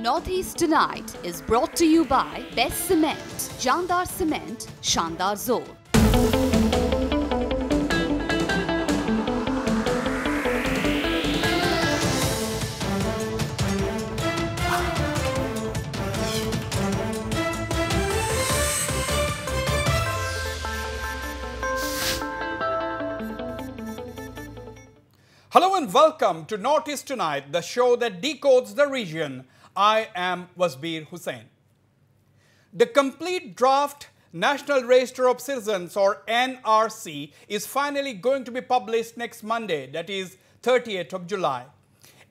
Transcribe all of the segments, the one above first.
Northeast Tonight is brought to you by Best Cement, Jandar Cement, Shandar Zor. Hello and welcome to Northeast Tonight, the show that decodes the region. I am Wasbir Hussain. The complete draft National Register of Citizens, or NRC, is finally going to be published next Monday, that is 30th of July.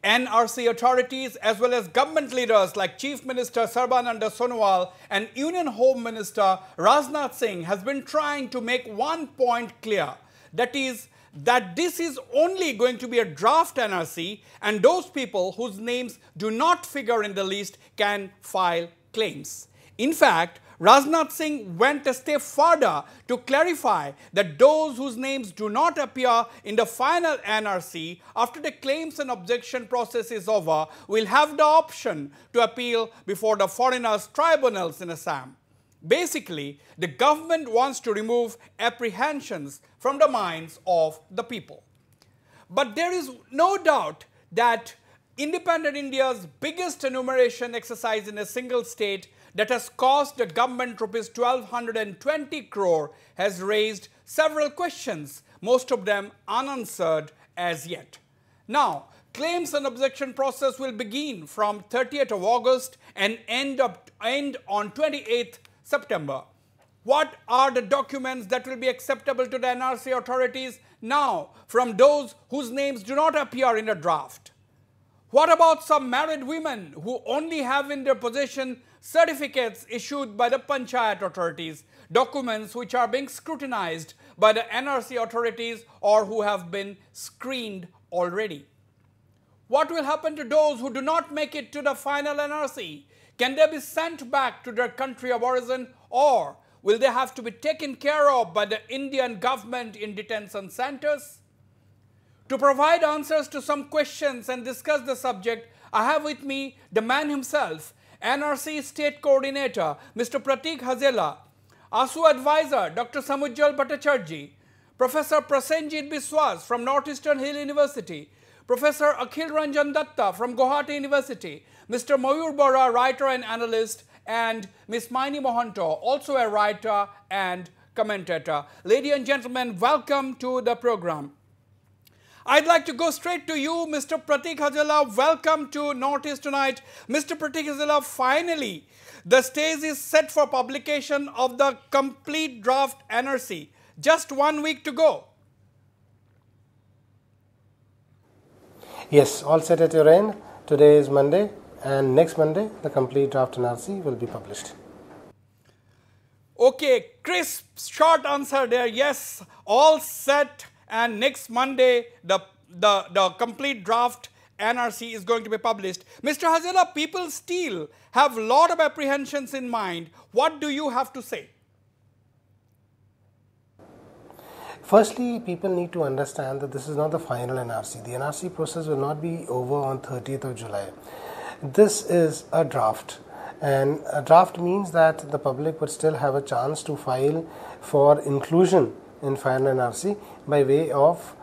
NRC authorities as well as government leaders like Chief Minister Sarbananda Sonowal and Union Home Minister Rajnath Singh has been trying to make one point clear, that is that this is only going to be a draft NRC and those people whose names do not figure in the list can file claims. In fact, Rajnath Singh went a step further to clarify that those whose names do not appear in the final NRC after the claims and objection process is over will have the option to appeal before the foreigners' tribunals in Assam. Basically, the government wants to remove apprehensions from the minds of the people. But there is no doubt that independent India's biggest enumeration exercise in a single state that has cost the government rupees 1,220 crore has raised several questions, most of them unanswered as yet. Now, claims and objection process will begin from 30th of August and end on 28th September. What are the documents that will be acceptable to the NRC authorities now from those whose names do not appear in the draft? What about some married women who only have in their possession certificates issued by the Panchayat authorities, documents which are being scrutinized by the NRC authorities or who have been screened already? What will happen to those who do not make it to the final NRC? Can they be sent back to their country of origin, or will they have to be taken care of by the Indian government in detention centers? To provide answers to some questions and discuss the subject, I have with me the man himself, NRC State Coordinator, Mr. Pratik Hazela, ASU Advisor, Dr. Samujjal Bhattacharjee, Professor Prasenjit Biswas from Northeastern Hill University, Professor Akhil Ranjan Datta from Guwahati University, Mr. Mayur Bora, writer and analyst, and Ms. Maini Mohanto, also a writer and commentator. Ladies and gentlemen, welcome to the program. I'd like to go straight to you, Mr. Pratik Hazela. Welcome to Northeast Tonight. Mr. Pratik Hazela, finally, the stage is set for publication of the complete draft NRC. Just 1 week to go. Yes, all set at your end. Today is Monday, and next Monday, the complete draft NRC will be published. Okay, crisp, short answer there. Yes, all set, and next Monday, the complete draft NRC is going to be published. Mr. Hazela, people still have a lot of apprehensions in mind. What do you have to say? Firstly, people need to understand that this is not the final NRC. The NRC process will not be over on 30th of July. This is a draft, and a draft means that the public would still have a chance to file for inclusion in final NRC by way of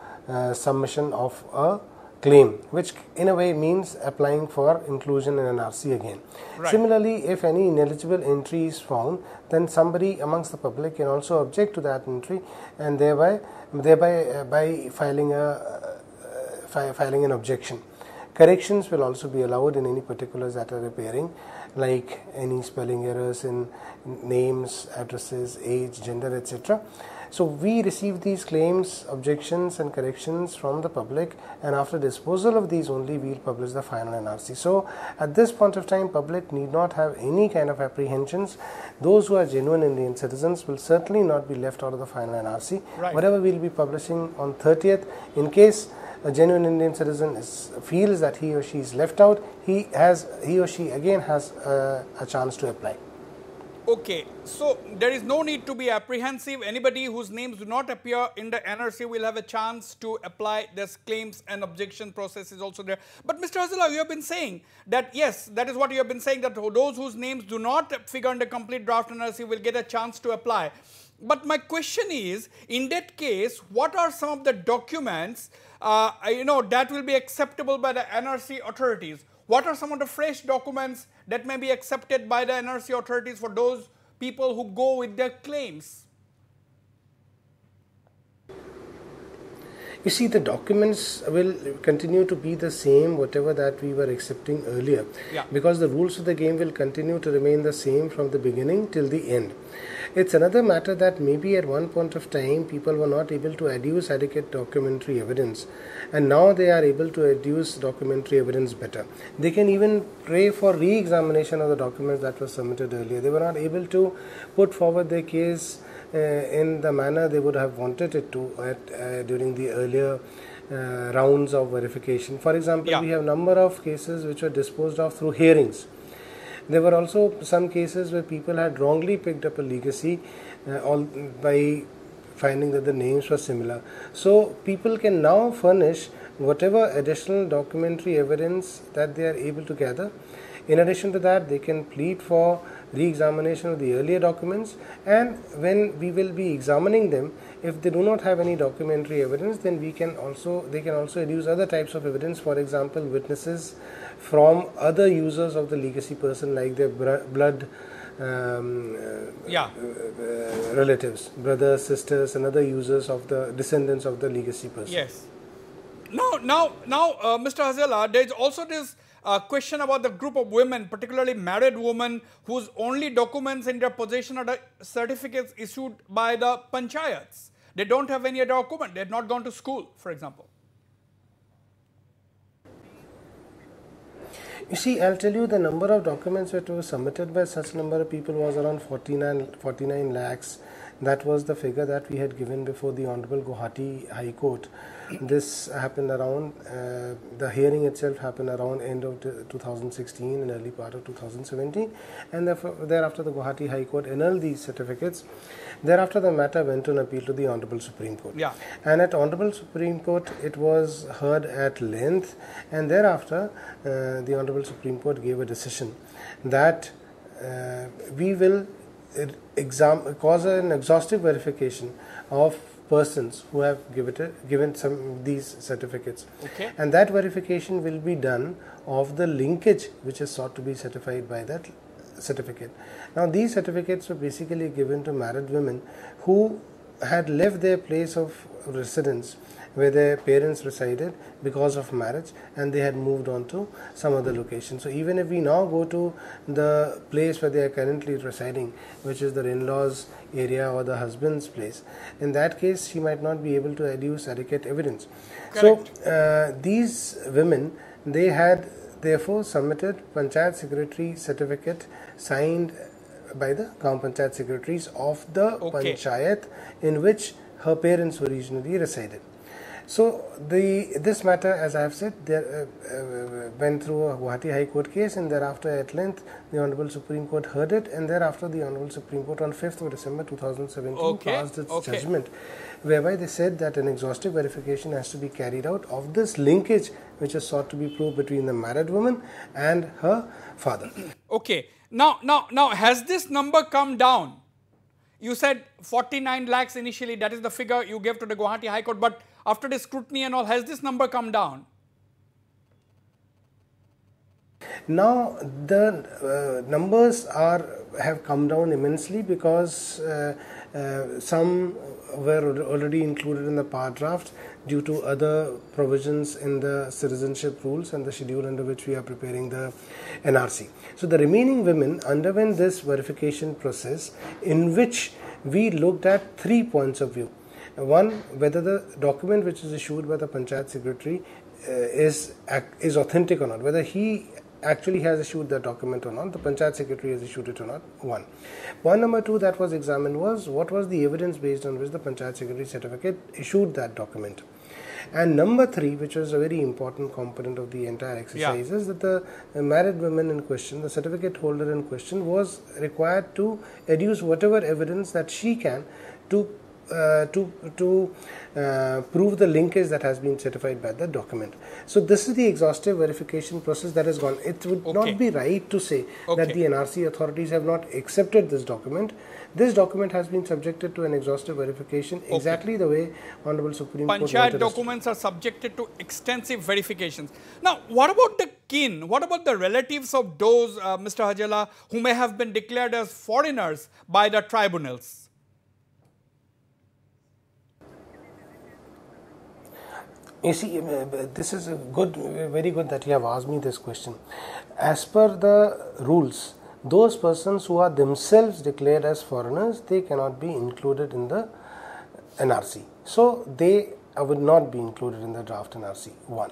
submission of a claim, which in a way means applying for inclusion in NRC again. Right. Similarly, if any ineligible entry is found, then somebody amongst the public can also object to that entry, and thereby by filing an objection. Corrections will also be allowed in any particulars that are appearing, like any spelling errors in names, addresses, age, gender, etc. So we receive these claims, objections and corrections from the public, and after disposal of these only we will publish the final NRC. So at this point of time, public need not have any kind of apprehensions. Those who are genuine Indian citizens will certainly not be left out of the final NRC. Right. Whatever we will be publishing on 30th, in case a genuine Indian citizen feels that he or she is left out, he or she again has a chance to apply. Okay, so there is no need to be apprehensive. Anybody whose names do not appear in the NRC will have a chance to apply. This claims and objection process is also there. But Mr. Hazila, you have been saying that, yes, that is what you have been saying, that those whose names do not figure in the complete draft NRC will get a chance to apply. But my question is, in that case, what are some of the documents, that will be acceptable by the NRC authorities? What are some of the fresh documents that may be accepted by the NRC authorities for those people who go with their claims? You see, the documents will continue to be the same, whatever that we were accepting earlier, because the rules of the game will continue to remain the same from the beginning till the end. It's another matter that maybe at one point of time people were not able to adduce adequate documentary evidence, and now they are able to adduce documentary evidence better. They can even pray for re-examination of the documents that were submitted earlier. They were not able to put forward their case in the manner they would have wanted it to during the earlier rounds of verification. For example, we have a number of cases which were disposed of through hearings. There were also some cases where people had wrongly picked up a legacy by finding that the names were similar. So people can now furnish whatever additional documentary evidence that they are able to gather. In addition to that, they can plead for re-examination of the earlier documents, and when we will be examining them, if they do not have any documentary evidence, then they can also adduce other types of evidence. For example, witnesses from other users of the legacy person, like their blood relatives, brothers, sisters, and other users of the descendants of the legacy person. Yes. Now, Mr. Hazila, there is also this question about the group of women, particularly married women, whose only documents in their possession are the certificates issued by the panchayats. They don't have any other document. They have not gone to school, for example. You see, I'll tell you, the number of documents that were submitted by such number of people was around 49 lakhs. That was the figure that we had given before the Honorable Guwahati High Court. This happened around, the hearing itself happened around end of 2016 and early part of 2017, and thereafter the Guwahati High Court annulled these certificates. Thereafter the matter went on appeal to the Honorable Supreme Court. And at Honorable Supreme Court it was heard at length, and thereafter the Honorable Supreme Court gave a decision that we will cause an exhaustive verification of persons who have given these certificates, and that verification will be done of the linkage which is sought to be certified by that certificate. Now, these certificates were basically given to married women who had left their place of residence where their parents resided because of marriage, and they had moved on to some other location. So even if we now go to the place where they are currently residing, which is their in-laws area or the husband's place, in that case she might not be able to adduce adequate evidence. Correct. So these women, they had therefore submitted Panchayat Secretary certificate signed by the Gram Panchayat secretaries of the Panchayat in which her parents originally resided. So this matter, as I have said, went through a Guwahati High Court case, and thereafter at length the Honorable Supreme Court heard it, and thereafter the Honorable Supreme Court on 5th of December 2017 passed its judgment, whereby they said that an exhaustive verification has to be carried out of this linkage which is sought to be proved between the married woman and her father. Okay. Now, has this number come down? You said 49 lakhs initially, that is the figure you gave to the Guwahati High Court, but after the scrutiny and all, has this number come down? Now, the numbers have come down immensely because some were already included in the power draft due to other provisions in the citizenship rules and the schedule under which we are preparing the NRC. So the remaining women underwent this verification process in which we looked at 3 points of view. One, whether the document which is issued by the Panchayat Secretary is authentic or not, whether he actually has issued the document or not, the Panchayat Secretary has issued it or not, one. Point number two that was examined was what was the evidence based on which the Panchayat Secretary certificate issued that document. And number 3, which was a very important component of the entire exercise, is that the married woman in question, the certificate holder in question, was required to adduce whatever evidence that she can to prove the linkage that has been certified by the document. So this is the exhaustive verification process that has gone. It would not be right to say that the NRC authorities have not accepted this document. This document has been subjected to an exhaustive verification exactly the way Honorable Supreme Court wanted us to. Panchayat documents are subjected to extensive verifications. Now, what about the kin? What about the relatives of those, Mr. Hajela, who may have been declared as foreigners by the tribunals? You see, this is a very good that you have asked me this question. As per the rules, those persons who are themselves declared as foreigners, they cannot be included in the NRC. So they would not be included in the draft NRC. 1.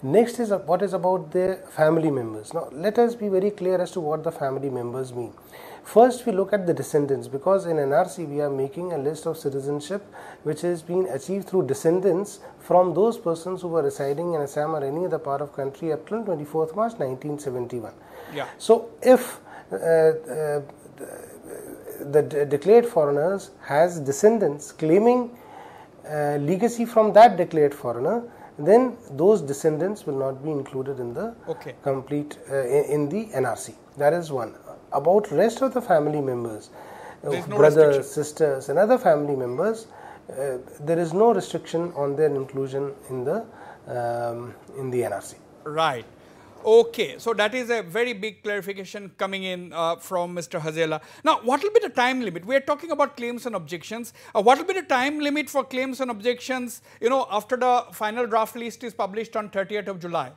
Next is what is about their family members. Now let us be very clear as to what the family members mean. First, we look at the descendants, because in NRC we are making a list of citizenship which has been achieved through descendants from those persons who were residing in Assam or any other part of country up till 24th March 1971. So if the declared foreigners has descendants claiming legacy from that declared foreigner, then those descendants will not be included in the complete in the NRC. That is one. About rest of the family members, brothers, sisters and other family members, there is no restriction on their inclusion in the NRC. Right. Okay, so that is a very big clarification coming in from Mr. Hajela. Now, what will be the time limit? We are talking about claims and objections. What will be the time limit for claims and objections, after the final draft list is published on 30th of July?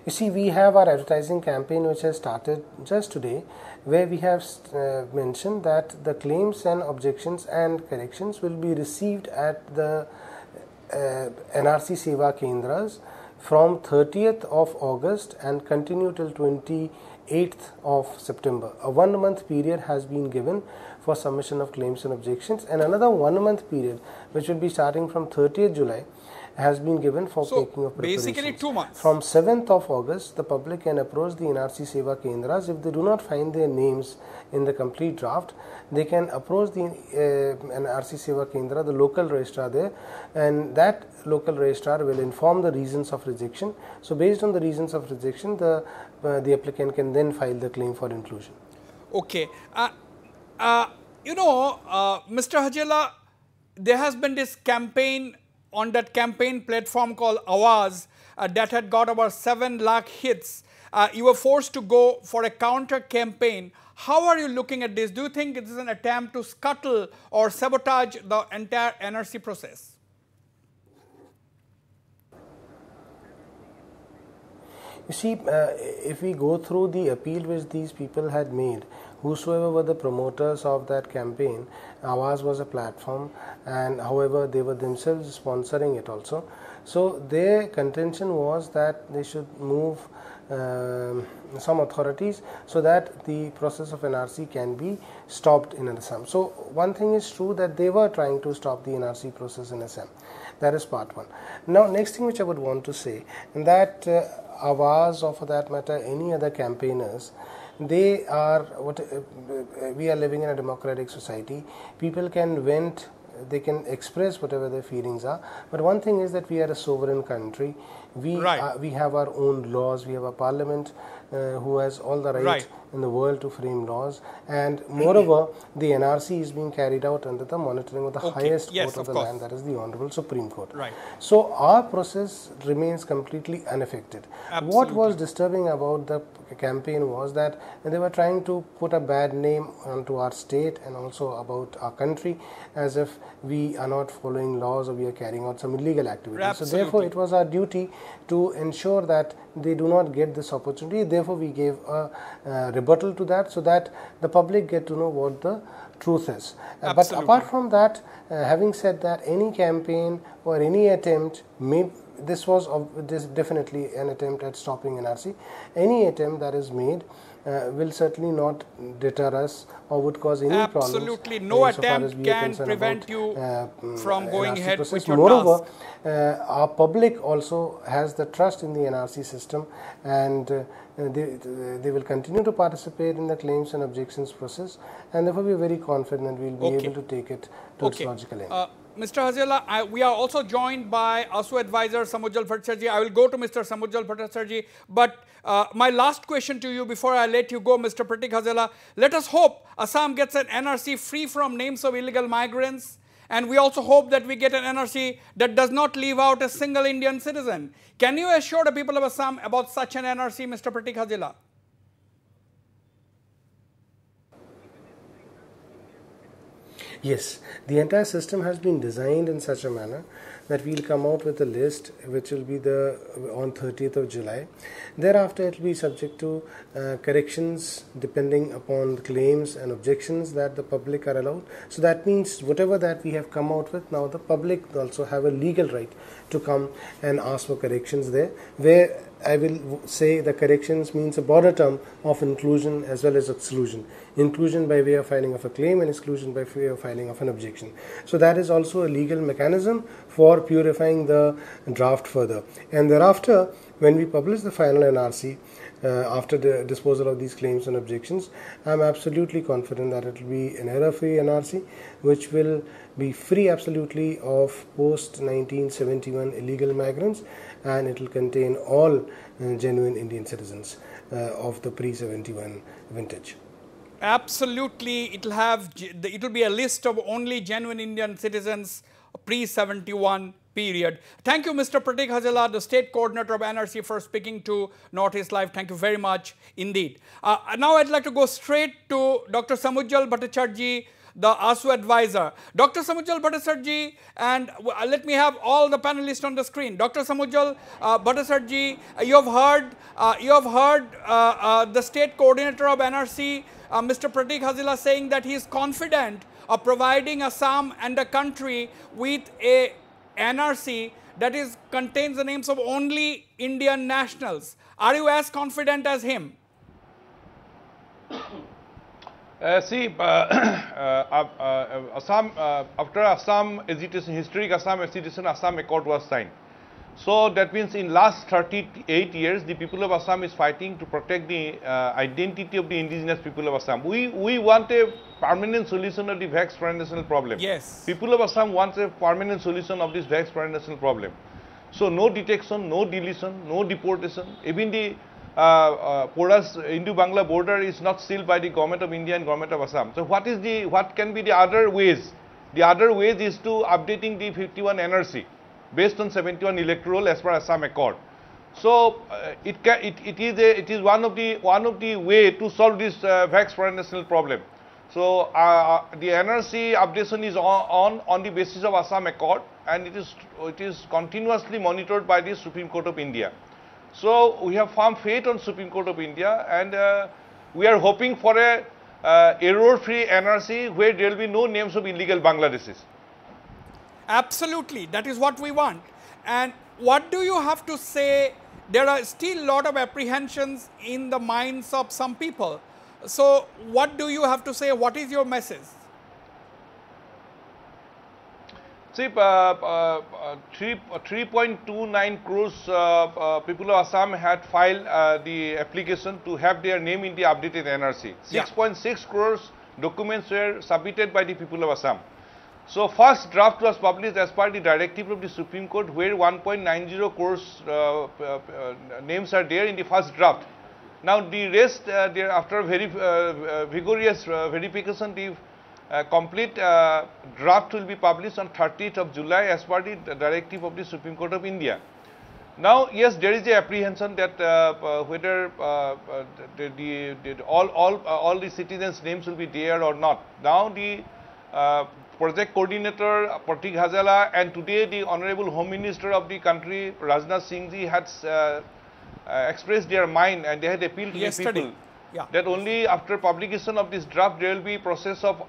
You see, we have our advertising campaign which has started just today, where we have mentioned that the claims and objections and corrections will be received at the NRC Seva Kendras from 30th of August and continue till 28th of September. A 1-month period has been given for submission of claims and objections, and another 1-month period which will be starting from 30th July has been given for making of preparations. Basically 2 months. From 7th of August, the public can approach the NRC Seva Kendras. If they do not find their names in the complete draft, they can approach the NRC Seva Kendra, the local registrar there, and that local registrar will inform the reasons of rejection. So based on the reasons of rejection, the applicant can then file the claim for inclusion. Okay. Mr. Hajela, there has been this campaign on that campaign platform called Awaz that had got about 7 lakh hits. You were forced to go for a counter campaign. How are you looking at this? Do you think it is an attempt to scuttle or sabotage the entire NRC process? You see, if we go through the appeal which these people had made, whosoever were the promoters of that campaign, Awaz was a platform, and however they were themselves sponsoring it also. So their contention was that they should move some authorities so that the process of NRC can be stopped in Assam. So one thing is true, that they were trying to stop the NRC process in Assam. That is part one. Now next thing which I would want to say, that Awaz, or for that matter any other campaigners, they are we are living in a democratic society. People can vent, they can express whatever their feelings are, but one thing is that we are a sovereign country. We have our own laws. We have a parliament who has all the right in the world to frame laws, and moreover the NRC is being carried out under the monitoring of the highest court of the land, that is the Honorable Supreme Court. So our process remains completely unaffected. What was disturbing about the campaign was that they were trying to put a bad name onto our state and also about our country, as if we are not following laws or we are carrying out some illegal activities. So therefore it was our duty to ensure that they do not get this opportunity. Therefore we gave a rebuttal to that, so that the public get to know what the truth is. But apart from that, having said that, any campaign or any attempt this was this definitely an attempt at stopping NRC. Any attempt that is made will certainly not deter us or would cause any problems. Absolutely, no attempt can prevent you from going NRC ahead process. with your Moreover, task. our public also has the trust in the NRC system, and they will continue to participate in the claims and objections process, and therefore we are very confident we will be able to take it to its logical end. Mr. Hazela, we are also joined by ASU advisor Samujjal Bhattacharjee. I will go to Mr. Samujjal Bhattacharjee, but my last question to you before I let you go, Mr. Pratik Hazela. Let us hope Assam gets an NRC free from names of illegal migrants, and we also hope that we get an NRC that does not leave out a single Indian citizen. Can you assure the people of Assam about such an NRC, Mr. Pratik Hazela? Yes, the entire system has been designed in such a manner that we'll come out with a list which will be on 30th of July. Thereafter, it will be subject to corrections depending upon the claims and objections that the public are allowed. So that means whatever that we have come out with, now the public also have a legal right to come and ask for corrections there, where I will say the corrections means a broader term of inclusion as well as exclusion. Inclusion by way of filing of a claim and exclusion by way of filing of an objection. So that is also a legal mechanism for purifying the draft further. And thereafter, when we publish the final NRC, after the disposal of these claims and objections, I am absolutely confident that it will be an error-free NRC which will be free absolutely of post-1971 illegal migrants, and it will contain all genuine Indian citizens of the pre-71 vintage. Absolutely, it will be a list of only genuine Indian citizens pre-71 period. Thank you, Mr. Pratik Hazela, the State Coordinator of NRC, for speaking to Northeast Live. Thank you very much indeed. Now I'd like to go straight to Dr. Samujjal Bhattacharjee, the ASU advisor. Dr. Samujjal Bhattacharjee, and let me have all the panelists on the screen. Dr. Samujjal Bhattacharjee, you have heard the State Coordinator of NRC, Mr. Pratik Hazela, saying that he is confident of providing Assam and the country with a NRC that contains the names of only Indian nationals. Are you as confident as him? Assam, after Assam agitation, historic Assam agitation, Assam Accord was signed. So that means in last 38 years, the people of Assam is fighting to protect the identity of the indigenous people of Assam. We want a permanent solution of the vexed foreign national problem. Yes. People of Assam want a permanent solution of this vexed foreign national problem. So no detection, no deletion, no deportation. Even the Porous Indo-Bangla border is not sealed by the government of India and government of Assam. So what can be the other ways? The other ways is to updating the 51 NRC based on 71 electoral as per Assam Accord. So it is one of the way to solve this vexed foreign national problem. So the NRC updation is on the basis of Assam Accord, and it is continuously monitored by the Supreme Court of India. So we have firm faith on Supreme Court of India, and we are hoping for a error-free NRC where there will be no names of illegal Bangladeshis. Absolutely, that is what we want. And what do you have to say? There are still a lot of apprehensions in the minds of some people. So what do you have to say? What is your message? See, 3.29 crores people of Assam had filed the application to have their name in the updated NRC. 6.6 crores documents were submitted by the people of Assam. So first draft was published as per the directive of the Supreme Court, where 1.90 crores names are there in the first draft. Now the rest, after very vigorous verification, the complete draft will be published on 30th of July as per the directive of the Supreme Court of India. Now, yes, there is a apprehension that whether all the citizens' names will be there or not. Now, the project coordinator Pratik Hazela and today the Honorable Home Minister of the country Rajnath Singh ji had expressed their mind, and they had appealed to the people that only after publication of this draft there will be process of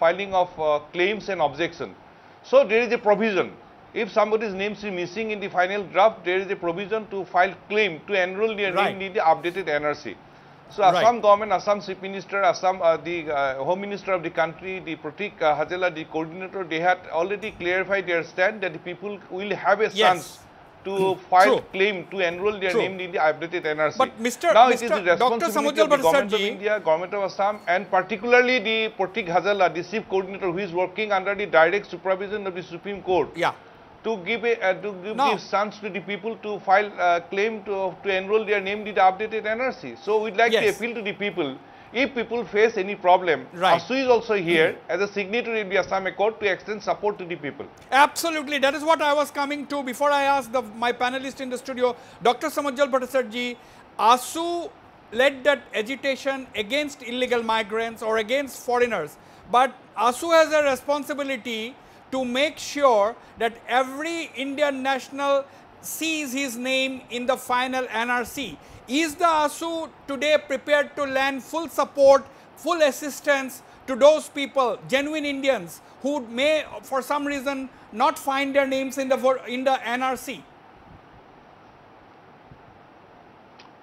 filing of claims and objection. So there is a provision if somebody's name is missing in the final draft, there is a provision to file claim to enroll their name in the updated NRC. So Assam government, Assam Chief Minister, Assam the Home Minister of the country, the Pratik Hajela, the coordinator, they had already clarified their stand that the people will have a chance to file claim to enroll their name in the updated NRC. But now it is the responsibility of the government of India, government of Assam, and particularly the Pratik Hajela, the chief coordinator, who is working under the direct supervision of the Supreme Court, to give the chance to the people to file claim to enroll their name in the updated NRC. So we'd like to appeal to the people. If people face any problem, ASU is also here as a signatory in the Assam Accord to extend support to the people. Absolutely, that is what I was coming to before I asked my panelist in the studio, Dr. Samujjal Bhattacharjee. ASU led that agitation against illegal migrants or against foreigners, but ASU has a responsibility to make sure that every Indian national sees his name in the final NRC. Is the ASU today prepared to lend full support, full assistance to those people, genuine Indians, who may for some reason not find their names in the NRC?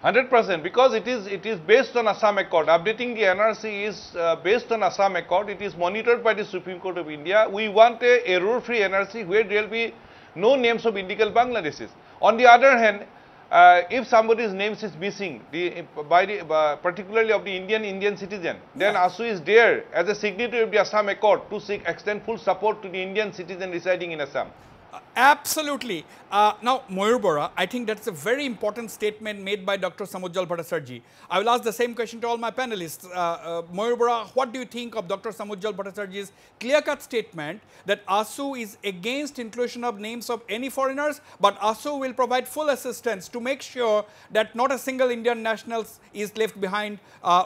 100%, because it is based on Assam Accord. Updating the NRC is based on Assam Accord. It is monitored by the Supreme Court of India. We want a error-free NRC where there will be no names of illegal Bangladeshis. On the other hand, if somebody's name is missing, particularly of the Indian citizen, then ASU is there as a signatory of the Assam Accord to extend full support to the Indian citizen residing in Assam. Absolutely. Now, Mayur Bora, I think that's a very important statement made by Dr. Samujjal Bhattacharjee. I will ask the same question to all my panelists. Mayur Bora, what do you think of Dr. Samujjal Bhattacharjee's clear-cut statement that ASU is against inclusion of names of any foreigners, but ASU will provide full assistance to make sure that not a single Indian national is left behind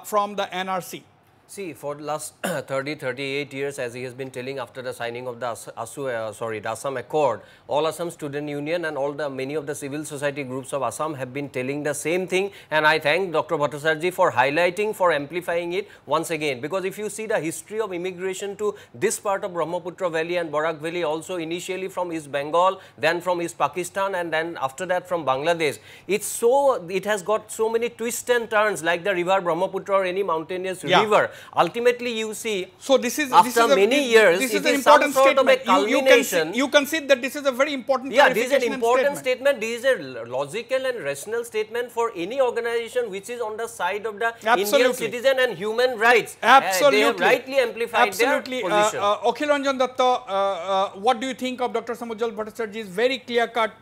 from the NRC? See, for the last 38 years, as he has been telling after the signing of the the Assam Accord, all Assam Student Union and many of the civil society groups of Assam have been telling the same thing, and I thank Dr. Bhattacharjee for highlighting, for amplifying it once again, because if you see the history of immigration to this part of Brahmaputra Valley and Barak Valley, also initially from East Bengal, then from East Pakistan, and then after that from Bangladesh, it has got so many twists and turns like the river Brahmaputra or any mountainous river. Ultimately, you see, so this is after many years, this is an important sort statement. Of a culmination. You concede that this is a very important. Yeah, this is an important statement. This is a logical and rational statement for any organization which is on the side of the Indian citizen and human rights. Absolutely, they have rightly amplified their position. Akhil Ranjan Datta, what do you think of Dr. Samujjal Bhattacharjee's very clear-cut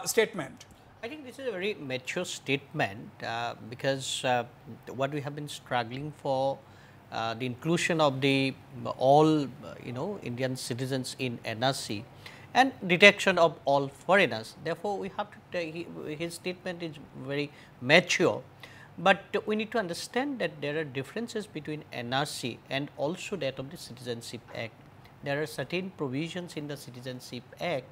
statement? I think this is a very mature statement because what we have been struggling for. The inclusion of all Indian citizens in NRC and detection of all foreigners. Therefore, we have to his statement is very mature, but we need to understand that there are differences between NRC and also that of the Citizenship Act. There are certain provisions in the Citizenship Act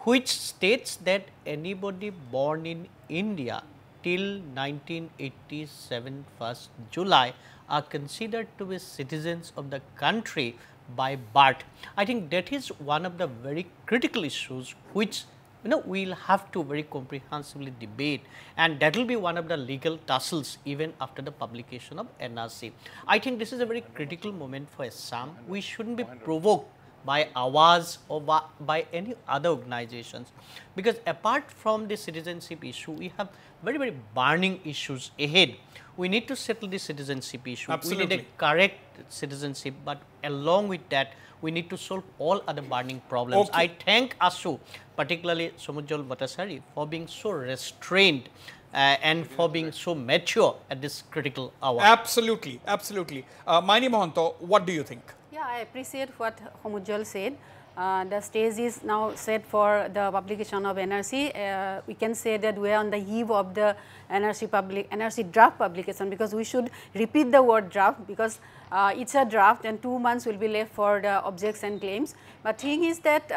which states that anybody born in India till 1987 1st July are considered to be citizens of the country by birth. I think that is one of the very critical issues which we will have to very comprehensively debate, and that will be one of the legal tussles even after the publication of NRC. I think this is a very critical moment for Assam. We should not be provoked by Awaz or by any other organizations, because apart from the citizenship issue, we have very, very burning issues ahead. We need to settle the citizenship issue. Absolutely. We need a correct citizenship, but along with that, we need to solve all other burning problems. I thank ASU, particularly Samujjal Bhattacharjee, for being so restrained and for being so mature at this critical hour. Absolutely, absolutely. Maini Mohanto, what do you think? Yeah, I appreciate what Samujjal said. The stage is now set for the publication of NRC. We can say that we are on the eve of the NRC draft publication, because we should repeat the word draft, because it's a draft and 2 months will be left for the objects and claims. But thing is that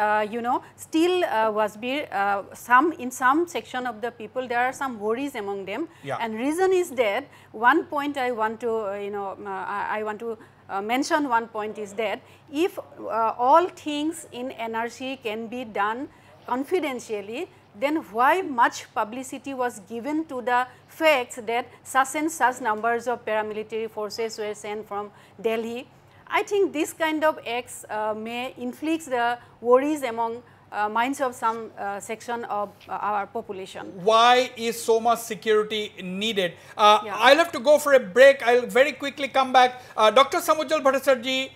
still Wasbir, in some section of the people there are some worries among them, and reason is that one point I want to I want to mention one point is that if all things in NRC can be done confidentially, then why much publicity was given to the facts that such and such numbers of paramilitary forces were sent from Delhi? I think this kind of acts may inflict the worries among minds of some section of our population. Why is so much security needed? I'll have to go for a break. I'll very quickly come back. Dr. Samujjal Bhattacharjee,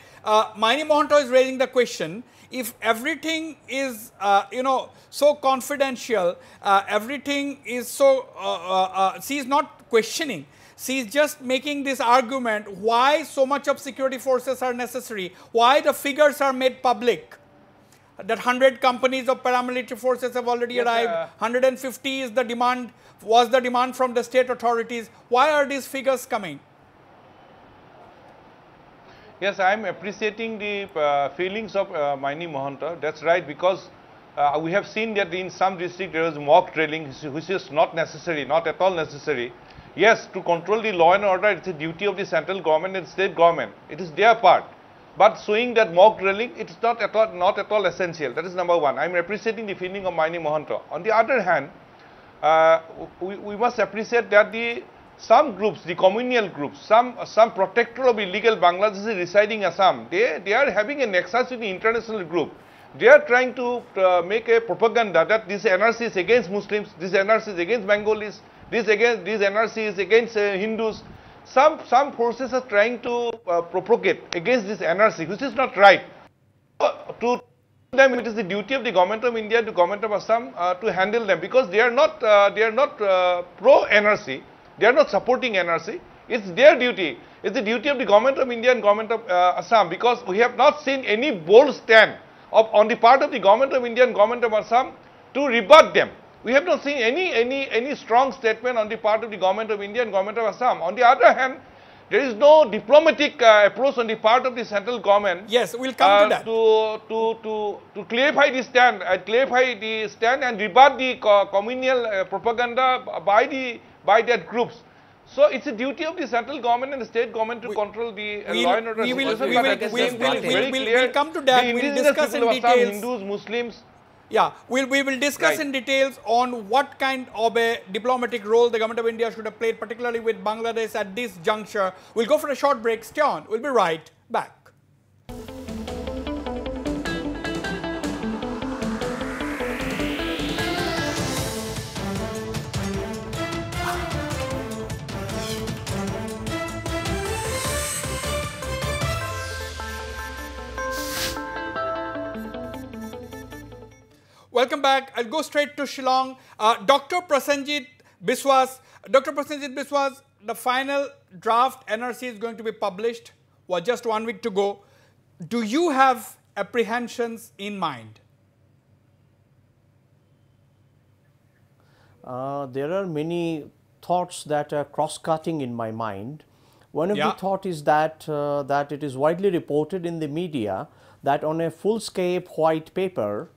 Maini Mohanto is raising the question, if everything is, so confidential, everything is so, she is not questioning. She is just making this argument, why so much of security forces are necessary, why the figures are made public, that 100 companies of paramilitary forces have already arrived, 150 is the demand, was the demand from the state authorities. Why are these figures coming? Yes, I am appreciating the feelings of Maini Mohanta. That's right, because we have seen that in some districts there is mock drilling, which is not necessary, not at all necessary. Yes, to control the law and order, it's a duty of the central government and state government. It is their part. But showing that mock drilling, it's not at all essential. That is number one. I am appreciating the feeling of Maini Mohanta. On the other hand, we must appreciate that some groups, the communal groups, some protector of illegal Bangladeshi residing in Assam, they are having a nexus with the international group. They are trying to make a propaganda that this NRC is against Muslims, this NRC is against Bengalis, this NRC is against Hindus. Some forces are trying to propagate against this NRC, which is not right. To them, it is the duty of the government of India, the government of Assam to handle them, because they are not pro NRC. They are not supporting NRC. It's their duty. It's the duty of the government of India and government of Assam, because we have not seen any bold stand on the part of the government of India and government of Assam to rebut them. We have not seen any strong statement on the part of the government of India and government of Assam. On the other hand, there is no diplomatic approach on the part of the central government. Yes, we'll come to that. To clarify the stand, and rebut the communal propaganda by that groups. So it's a duty of the central government and the state government to control the law and order. We'll come to that. We'll discuss in details. Hindus, Muslims. Yeah, we will discuss in details on what kind of a diplomatic role the government of India should have played, particularly with Bangladesh at this juncture. We'll go for a short break. Stay on. We'll be right back. Welcome back. I'll go straight to Shillong. Dr. Prasenjit Biswas. Dr. Prasenjit Biswas, the final draft NRC is going to be published. Just 1 week to go. Do you have apprehensions in mind? There are many thoughts that are cross-cutting in my mind. One of the thought is that that it is widely reported in the media that on a full-scale white paper,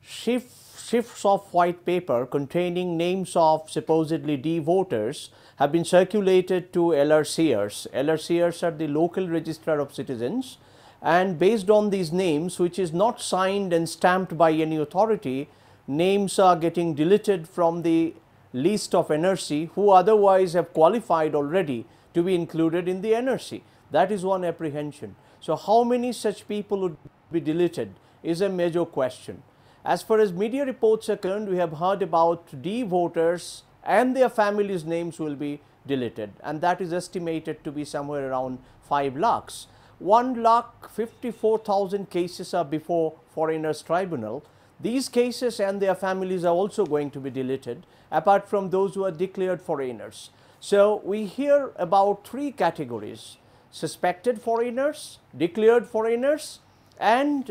shifts of white paper containing names of supposedly D voters have been circulated to LRCers. LRCers are the local registrar of citizens, and based on these names, which is not signed and stamped by any authority, names are getting deleted from the list of NRC who otherwise have qualified already to be included in the NRC. That is one apprehension. So how many such people would be deleted is a major question. As far as media reports are concerned, we have heard about D voters and their families' names will be deleted, and that is estimated to be somewhere around 5 lakhs. 1,54,000 cases are before Foreigners Tribunal. These cases and their families are also going to be deleted, apart from those who are declared foreigners. So we hear about 3 categories: suspected foreigners, declared foreigners, and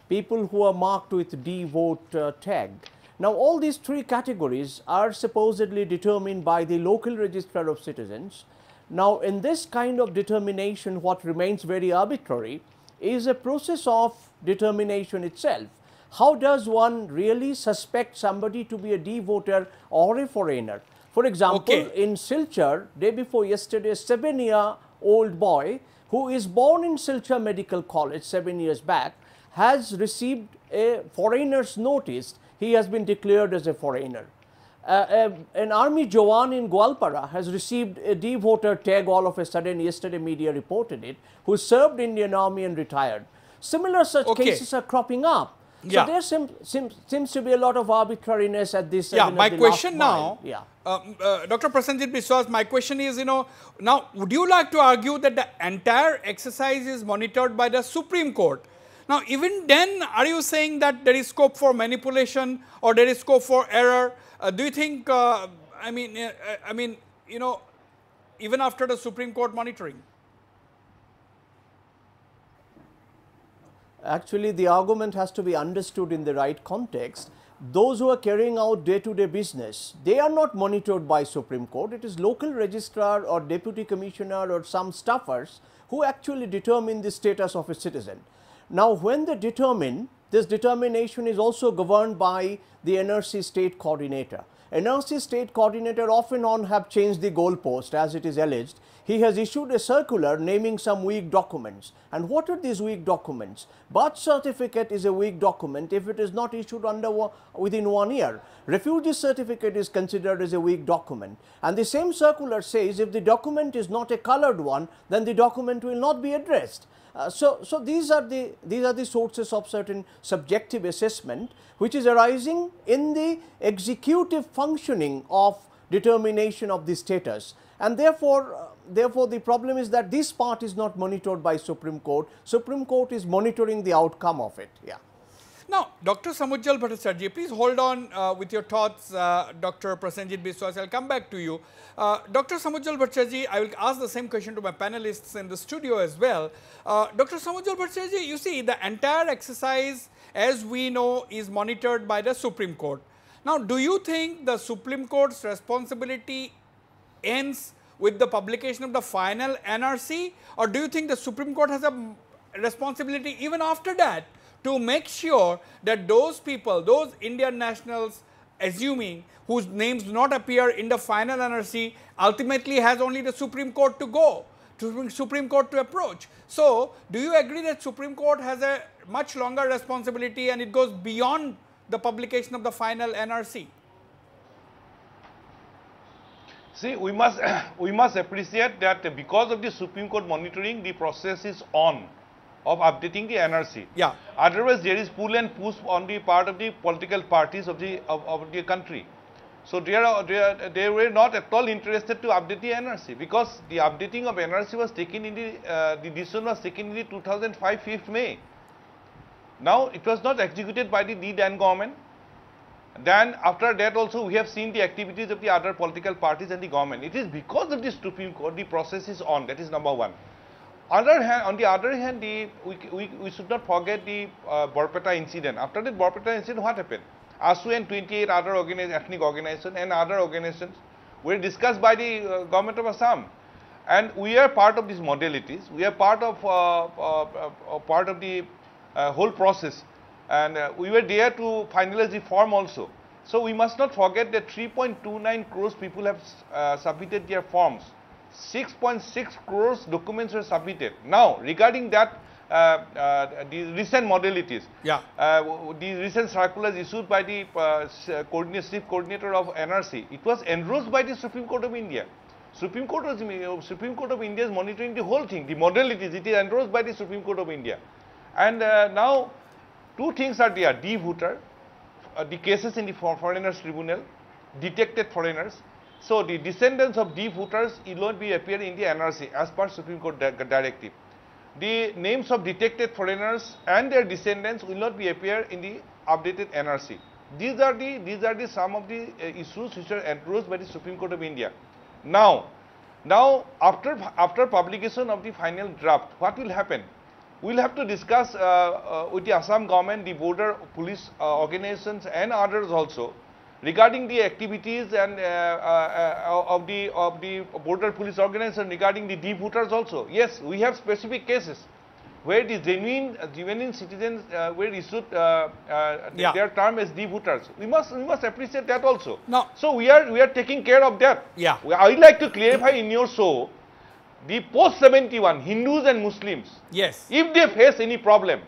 people who are marked with D vote tag. Now all these 3 categories are supposedly determined by the local registrar of citizens. Now in this kind of determination, what remains very arbitrary is a process of determination itself. How does one really suspect somebody to be a D voter or a foreigner? For example, in Silchar, day before yesterday, a 7-year-old boy who is born in Silchar Medical College 7 years back has received a foreigner's notice he has been declared as a foreigner. An army Jawan in Gwalpara has received a D-voter tag all of a sudden, yesterday media reported it, who served Indian Army and retired. Similar such cases are cropping up. So there seems to be a lot of arbitrariness at this. My question now, Dr. Prasenjit Biswas, my question is, now would you like to argue that the entire exercise is monitored by the Supreme Court? Now, even then, are you saying that there is scope for manipulation or there is scope for error? Do you think, even after the Supreme Court monitoring? Actually, the argument has to be understood in the right context. Those who are carrying out day-to-day business, they are not monitored by Supreme Court. It is local registrar or deputy commissioner or some staffers who actually determine the status of a citizen. Now, when they determine, this determination is also governed by the NRC state coordinator. NRC state coordinator often have changed the goalpost, as it is alleged. He has issued a circular naming some weak documents. And what are these weak documents? Birth certificate is a weak document if it is not issued within 1 year. Refugee certificate is considered as a weak document. And the same circular says if the document is not a colored one, then the document will not be addressed. So these are the sources of certain subjective assessment which is arising in the executive functioning of determination of the status, and therefore the problem is that this part is not monitored by Supreme Court. Supreme Court is monitoring the outcome of it. Now, Dr. Samujjal Bhattacharjee, please hold on with your thoughts. Dr. Prasenjit Biswas, I'll come back to you. Dr. Samujjal Bhattacharjee, I will ask the same question to my panelists in the studio as well. Dr. Samujjal Bhattacharjee, you see, the entire exercise, as we know, is monitored by the Supreme Court. Now, do you think the Supreme Court's responsibility ends with the publication of the final NRC, or do you think the Supreme Court has a responsibility even after that to make sure that those people, those Indian nationals, assuming whose names do not appear in the final NRC, ultimately has only the Supreme Court to go, to Supreme Court to approach? So, do you agree that Supreme Court has a much longer responsibility and it goes beyond the publication of the final NRC? See, we must appreciate that because of the Supreme Court monitoring, the process is on of updating the NRC. Otherwise, there is pull and push on the part of the political parties of the country. So they were not at all interested to update the NRC, because the updating of NRC was taken in the decision was taken in the 2005 5th May. Now it was not executed by the then government. Then after that also we have seen the activities of the other political parties and the government. It is because of the Supreme Court the process is on. That is number one. On the other hand, we should not forget the Borpeta incident. After the Borpeta incident, what happened? ASU and 28 other ethnic organizations and other organizations were discussed by the government of Assam, and we are part of these modalities. We are part of the whole process, and we were there to finalize the form also. So we must not forget that 3.29 crores people have submitted their forms. 6.6 crores documents were submitted. Now, regarding that, the recent modalities, the recent circulars issued by the chief coordinator of NRC, it was endorsed by the Supreme Court of India. Supreme Court of India is monitoring the whole thing, the modalities. It is endorsed by the Supreme Court of India. And now, two things are there: D-voter, the cases in the foreigners tribunal, detected foreigners. So the descendants of D-vooters will not be appear in the NRC as per Supreme Court directive. The names of detected foreigners and their descendants will not be appear in the updated NRC. These are the some of the issues which are endorsed by the Supreme Court of India. Now after publication of the final draft, what will happen? We will have to discuss with the Assam government, the border police organizations and others also, regarding the activities and of the border police organization regarding the D-vooters also. Yes, we have specific cases where the genuine citizens were issued their term as D-vooters. We must appreciate that also. No. So we are taking care of that. Yeah. I would like to clarify in your show, the post-71 Hindus and Muslims, yes, if they face any problem,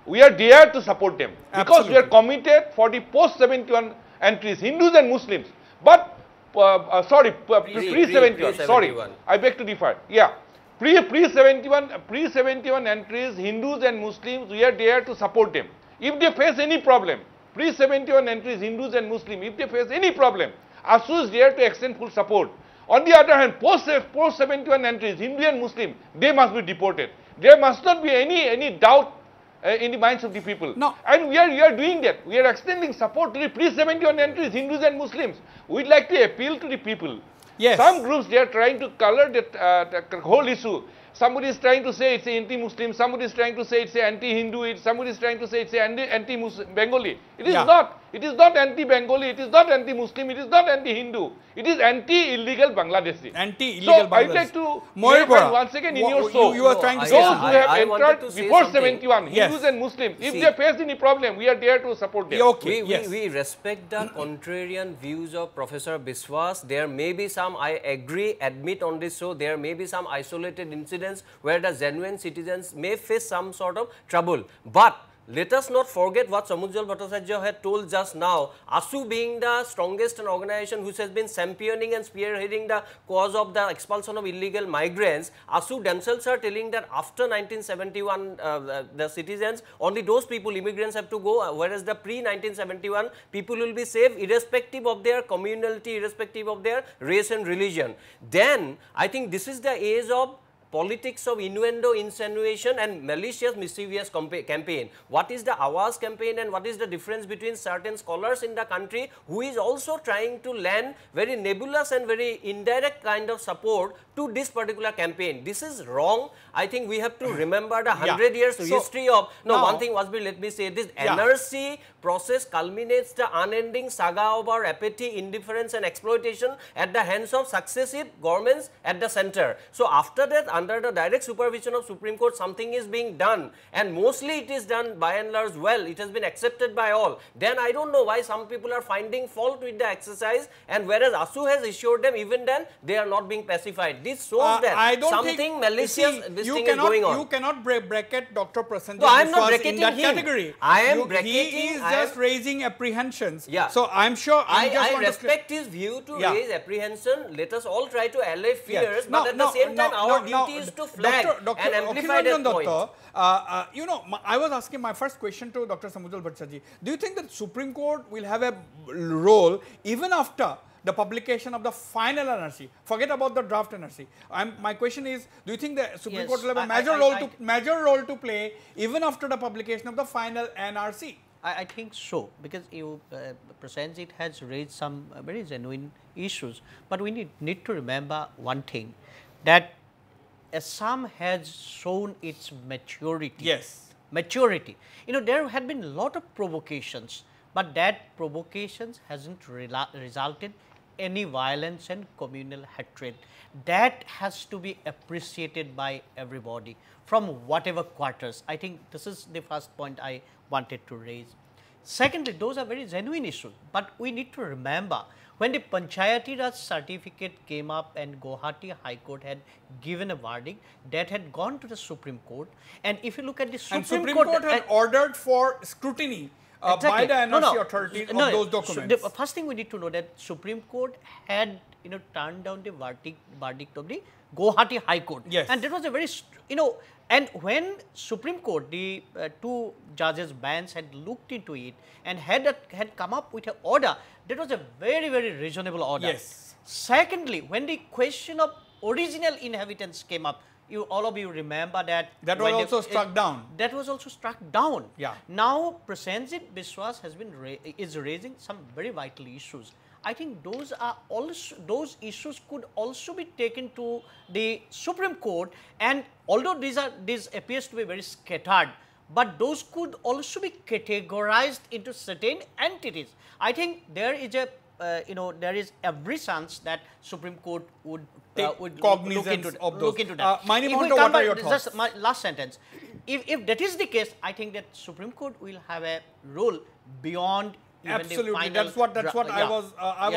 we are there to support them. Because we are Absolutely. committed for the post-71 entries, Hindus and Muslims. But, pre-71, sorry, I beg to differ. Yeah. Pre-71 entries, Hindus and Muslims, we are there to support them. If they face any problem, pre-71 entries, Hindus and Muslims, if they face any problem, ASU is there to extend full support. On the other hand, post-71 entries, Hindu and Muslim, they must be deported. There must not be any doubt in the minds of the people. No. And we are doing that. We are extending support to the pre-71 entries, Hindus and Muslims. We'd like to appeal to the people. Yes. Some groups, they are trying to color that the whole issue. Somebody is trying to say it's anti-Muslim, somebody is trying to say it's anti-Hindu, somebody is trying to say it's anti-Bengali. It is not. It is not anti-Bengali, it is not anti-Muslim, it is not anti-Hindu. It is anti-illegal Bangladeshi. Anti-illegal Bangladeshi. So, I'd like to Mohibora, once again in your show, you are trying to those say who something. have I wanted entered to say before something. 71, Yes. Hindus and Muslims, if See. they face any problem, we are there to support them. Okay, We respect the contrarian views of Professor Biswas. There may be some, I agree, admit on this show, there may be some isolated incidents where the genuine citizens may face some sort of trouble. But let us not forget what Samujjal Bhattacharya had told just now. ASU being the strongest organization which has been championing and spearheading the cause of the expulsion of illegal migrants, ASU themselves are telling that after 1971, the citizens, only those people, immigrants, have to go, whereas the pre-1971 people will be safe irrespective of their communality, irrespective of their race and religion. Then, I think this is the age of politics of innuendo, insinuation and malicious, mischievous campaign. What is the Awaz campaign and what is the difference between certain scholars in the country who is also trying to land very nebulous and very indirect kind of support to this particular campaign? This is wrong. I think we have to remember the 100 years history of, one thing Wasbir, let me say this, NRC process culminates the unending saga of our apathy, indifference and exploitation at the hands of successive governments at the center. So after that, under the direct supervision of Supreme Court, something is being done and mostly it is done by and large well. It has been accepted by all. Then I don't know why some people are finding fault with the exercise, and whereas ASU has assured them, even then they are not being pacified. This shows that something malicious this thing is going on. You cannot bracket Dr. Prasenjit No, I am not Biswas bracketing in that him. category. I am He is just raising apprehensions. Yeah. So I'm sure I respect his view to raise apprehension. Let us all try to allay fears, but at the same time our duty is to flag and amplify that point. You know, I was asking my first question to Dr. Samujjal Bhattacharya. Do you think that Supreme Court will have a role even after the publication of the final NRC? Forget about the draft NRC. My question is, do you think the Supreme Court will have a major role to play even after the publication of the final NRC? I think so, because you, Prasenjit has raised some very genuine issues, but we need to remember one thing, that Assam has shown its maturity. Yes. Maturity. You know, there had been a lot of provocations, but that provocations hasn't resulted any violence and communal hatred. That has to be appreciated by everybody from whatever quarters. I think this is the first point I wanted to raise. Secondly, those are very genuine issues, but we need to remember when the Panchayati Raj certificate came up and Guwahati High Court had given a verdict, that had gone to the Supreme Court, and if you look at the Supreme Court had ordered for scrutiny by the NRC authorities of those documents. So the first thing we need to know that Supreme Court had turned down the verdict of the Guwahati High Court. Yes. And that was a very, and when Supreme Court, the two judges bench had looked into it and had come up with an order, that was a very, very reasonable order. Yes. Secondly, when the question of original inhabitants came up, all of you remember that. That was also struck down. That was also struck down. Yeah. Now, Prasenjit Biswas is raising some very vital issues. I think those issues could also be taken to the Supreme Court, and although these appears to be very scattered, but those could also be categorized into certain entities. I think there is there is every chance that Supreme Court would cognizance look into that. What are your thoughts? Just my last sentence. If that is the case, I think that Supreme Court will have a role beyond even absolutely. the final That's what I was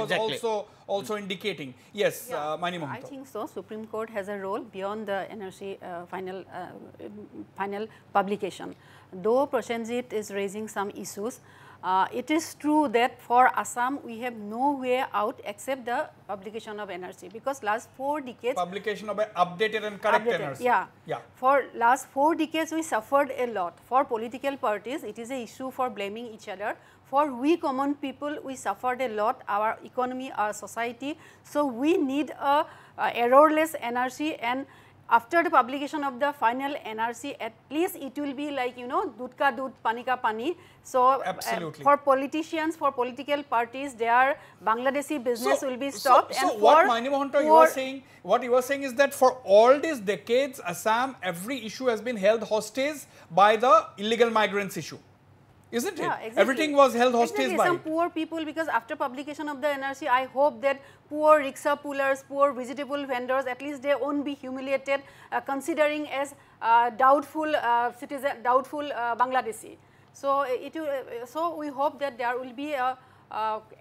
exactly. also indicating. Yes, Mani Mohanto. I think so. Supreme Court has a role beyond the NRC final publication. Though Prosenjit is raising some issues, it is true that for Assam we have no way out except the publication of NRC, because last 4 decades publication of an updated and correct NRC. Yeah. For last 4 decades we suffered a lot. For political parties it is a issue for blaming each other. For we common people we suffered a lot, our economy, our society. So we need a errorless NRC, and after the publication of the final NRC, at least it will be like, you know, dudh ka dudh, pani ka pani. So, for politicians, for political parties, their Bangladeshi business will be stopped. So what Mani Mohanto you were saying is that for all these decades, Assam, every issue has been held hostage by the illegal migrants issue. Isn't it? Exactly. Everything was held hostage by some poor people, because after publication of the NRC, I hope that poor rickshaw pullers, poor vegetable vendors, at least they won't be humiliated considering as doubtful citizen, doubtful Bangladeshi. So so we hope that there will be a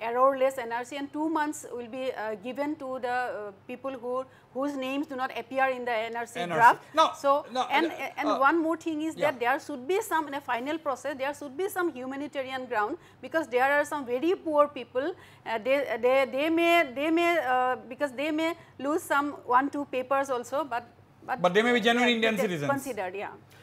errorless NRC, and 2 months will be given to the people whose names do not appear in the NRC draft. And one more thing is that there should be some, in a final process, there should be some humanitarian ground, because there are some very poor people. They may because they may lose some 1-2 papers also, but they may be genuine Indian citizens. Considered,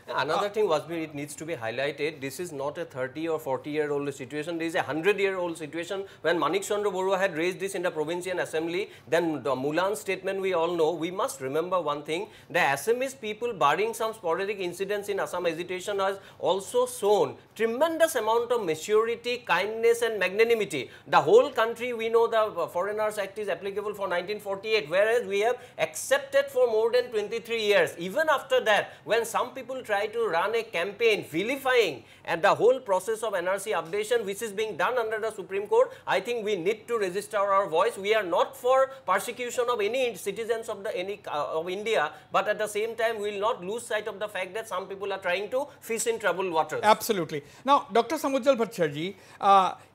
Another thing, Wasbir, it needs to be highlighted, this is not a 30 or 40-year-old situation, this is a 100-year-old situation. When Manik Chandra Barua had raised this in the Provincial Assembly, then the Mulan statement we all know, we must remember one thing, the Assamese people, barring some sporadic incidents in Assam agitation, has also shown tremendous amount of maturity, kindness and magnanimity. The whole country, we know the Foreigners Act is applicable for 1948, whereas we have accepted for more than 23 years. Even after that, when some people try to run a campaign vilifying and the whole process of NRC updation which is being done under the Supreme Court, I think we need to register our voice. We are not for persecution of any citizens of of India, but at the same time we will not lose sight of the fact that some people are trying to fish in troubled waters. Absolutely. Now, Dr. Samujjal Bhattacharjee,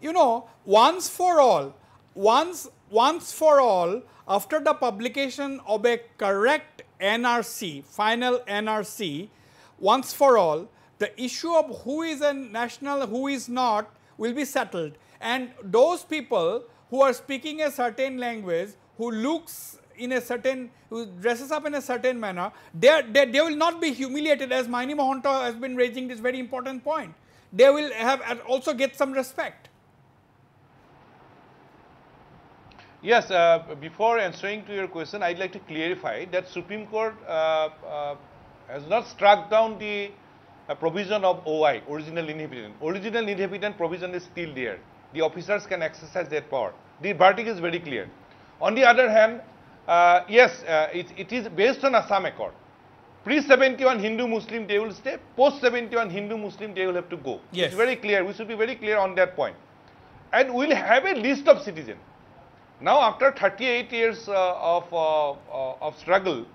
you know, once for all, after the publication of a correct NRC, final NRC, once for all, the issue of who is a national, who is not, will be settled. And those people who are speaking a certain language, who looks in a certain, who dresses up in a certain manner, they will not be humiliated, as Mani Mohanto has been raising this very important point. They will have also get some respect. Yes, before answering to your question, I'd like to clarify that Supreme Court has not struck down the provision of OI, original inhabitant. Original inhabitant provision is still there. The officers can exercise that power. The verdict is very clear. On the other hand, yes, it is based on Assam Accord. Pre-71 Hindu-Muslim, they will stay. Post-71 Hindu-Muslim, they will have to go. Yes. It's very clear. We should be very clear on that point. And we will have a list of citizens. Now, after 38 years of struggle,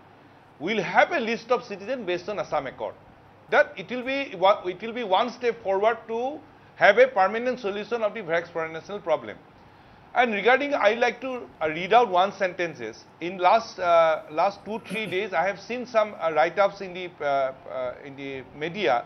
we will have a list of citizens based on Assam Accord. That it will be one step forward to have a permanent solution of the vexed foreign national problem. And regarding, I like to read out one sentences. In last 2-3 days, I have seen some write-ups in the media,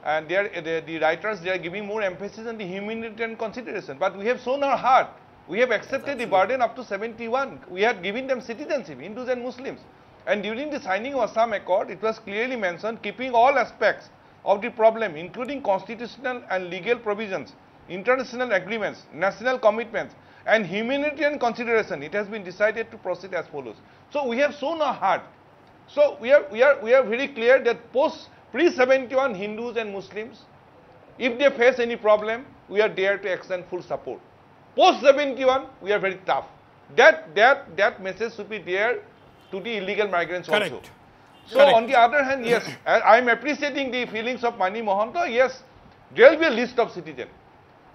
and the writers, they are giving more emphasis on the humanitarian consideration. But we have shown our heart. We have accepted the burden up to 71. We have given them citizenship, Hindus and Muslims. And during the signing of Assam Accord, it was clearly mentioned, keeping all aspects of the problem, including constitutional and legal provisions, international agreements, national commitments, and humanitarian consideration, it has been decided to proceed as follows. So we have shown our heart. So we are very clear that pre-71 Hindus and Muslims, if they face any problem, we are there to extend full support. Post-71, we are very tough. That message should be there to the illegal migrants also. So on the other hand, yes, I am appreciating the feelings of Mani Mohanto. Yes, there will be a list of citizens.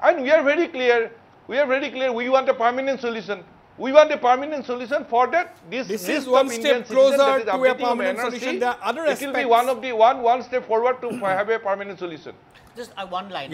And we are very clear, we want a permanent solution. We want a permanent solution. For that, this is one step closer to a permanent solution. There are other aspects. It will be one of the one step forward to have a permanent solution. Just one line,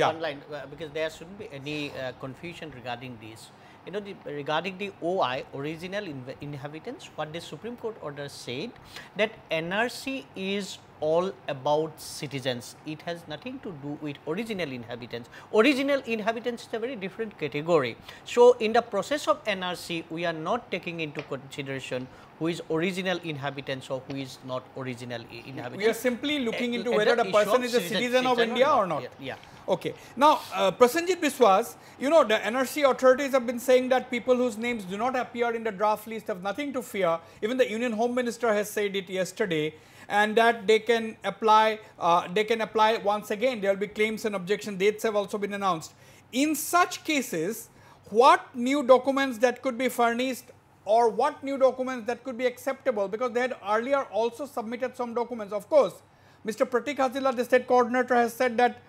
because there shouldn't be any confusion regarding this. You know, regarding the OI, original inhabitants, what the Supreme Court order said, that NRC is all about citizens. It has nothing to do with original inhabitants. Original inhabitants is a very different category. So, in the process of NRC, we are not taking into consideration who is original inhabitants or who is not original inhabitants. We are simply looking into whether the person is a citizen of India or not. Yeah. Okay. Now, Prasenjit Biswas, you know, the NRC authorities have been saying that people whose names do not appear in the draft list have nothing to fear. Even the Union Home Minister has said it yesterday, and that they can apply once again. There will be claims and objection dates have also been announced. In such cases, what new documents that could be furnished or what new documents that could be acceptable, because they had earlier also submitted some documents. Of course, Mr. Pratik Hazila, the state coordinator, has said that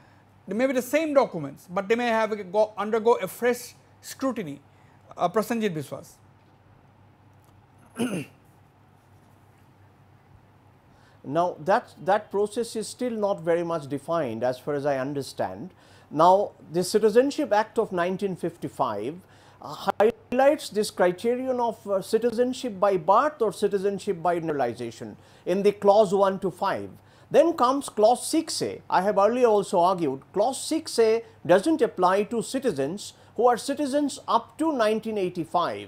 they may be the same documents, but they may have undergo a fresh scrutiny. Prasenjit Biswas. Now, that process is still not very much defined as far as I understand. Now, the Citizenship Act of 1955 highlights this criterion of citizenship by birth or citizenship by naturalization in the clause 1 to 5. Then comes clause 6A. I have earlier also argued clause 6A does not apply to citizens who are citizens up to 1985,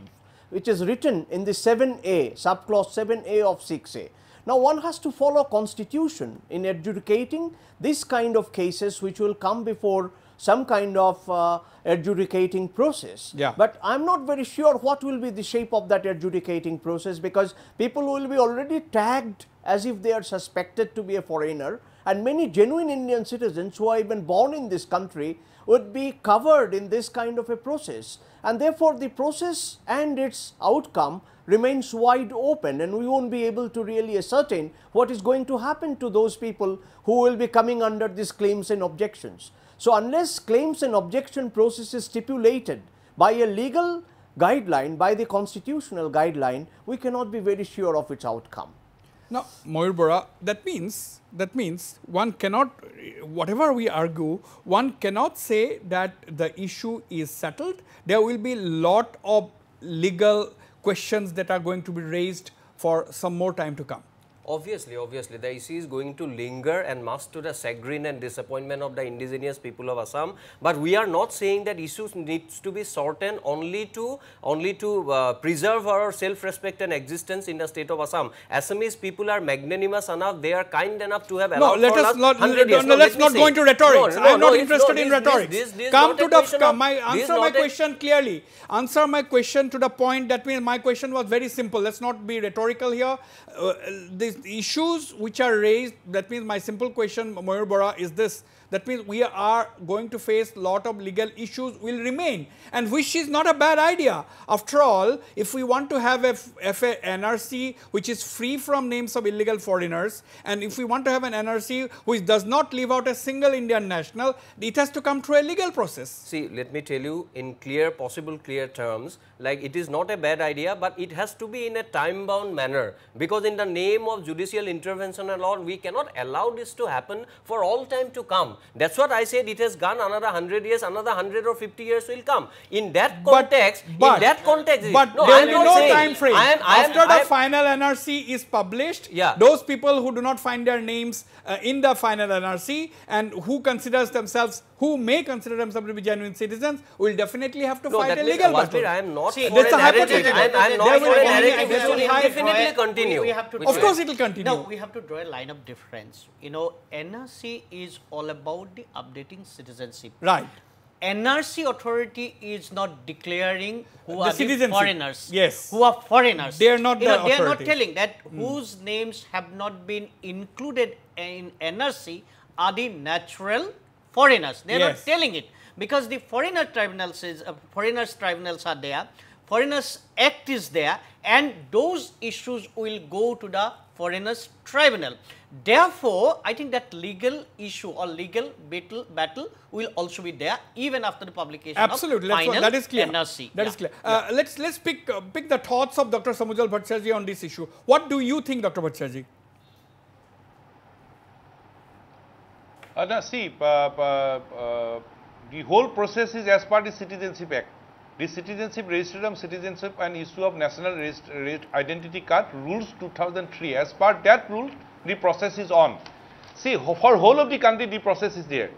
which is written in the 7A, subclause 7A of 6A. Now, one has to follow constitution in adjudicating this kind of cases which will come before some kind of adjudicating process. Yeah. But I am not very sure what will be the shape of that adjudicating process, because people will be already tagged as if they are suspected to be a foreigner, and many genuine Indian citizens who are even born in this country would be covered in this kind of a process, and therefore the process and its outcome remains wide open, and we won't be able to really ascertain what is going to happen to those people who will be coming under these claims and objections. So, unless claims and objection process is stipulated by a legal guideline, by the constitutional guideline, we cannot be very sure of its outcome. Now, Mayur Bora, that means one cannot, whatever we argue, one cannot say that the issue is settled. There will be a lot of legal questions that are going to be raised for some more time to come. Obviously, the issue is going to linger and much to the chagrin and disappointment of the indigenous people of Assam. But we are not saying that issues needs to be shortened only to preserve our self-respect and existence in the state of Assam. Assamese people are magnanimous enough; they are kind enough to have allowed let's not go into rhetoric. I am not interested in rhetoric. Come to the answer my question clearly. Answer my question to the point. That means my question was very simple. Let's not be rhetorical here. The issues which are raised, that means my simple question, Mayur Bora, is this. That means we are going to face a lot of legal issues will remain, and which is not a bad idea. After all, if we want to have a NRC which is free from names of illegal foreigners, and if we want to have an NRC which does not leave out a single Indian national, it has to come through a legal process. See, let me tell you in possible clear terms, like it is not a bad idea, but it has to be in a time-bound manner, because in the name of judicial intervention and all, we cannot allow this to happen for all time to come. That's what I said. It has gone another 100 years, another 100 or 50 years will come. In that context, but there will be no time frame. After the final NRC is published, those people who do not find their names in the final NRC and who may consider themselves to be genuine citizens will definitely have to fight a legal battle. I am not for a narrative. I am not for a narrative which will indefinitely continue. Of course, it will continue. No, we have to draw a line of difference. You know, NRC is all about the updating citizenship. Right. NRC authority is not declaring who are the foreigners. Yes. Who are foreigners. They are not the authority. They are not telling that whose names have not been included in NRC are the natural foreigners. They are not telling it, because the foreigners tribunals are there, Foreigners Act is there, and those issues will go to the Foreigners Tribunal. Therefore, I think that legal issue or legal battle will also be there even after the publication Absolutely. of final that is clear. NRC. That is clear. Let's pick the thoughts of Dr. Samujal Bhattacharjee on this issue. What do you think, Dr. Bhattacharjee? Now see, the whole process is as per the Citizenship Act. The Citizenship, Registration of Citizenship and Issue of National Identity Card Rules 2003. As per that rule, the process is on. See, for whole of the country, the process is there.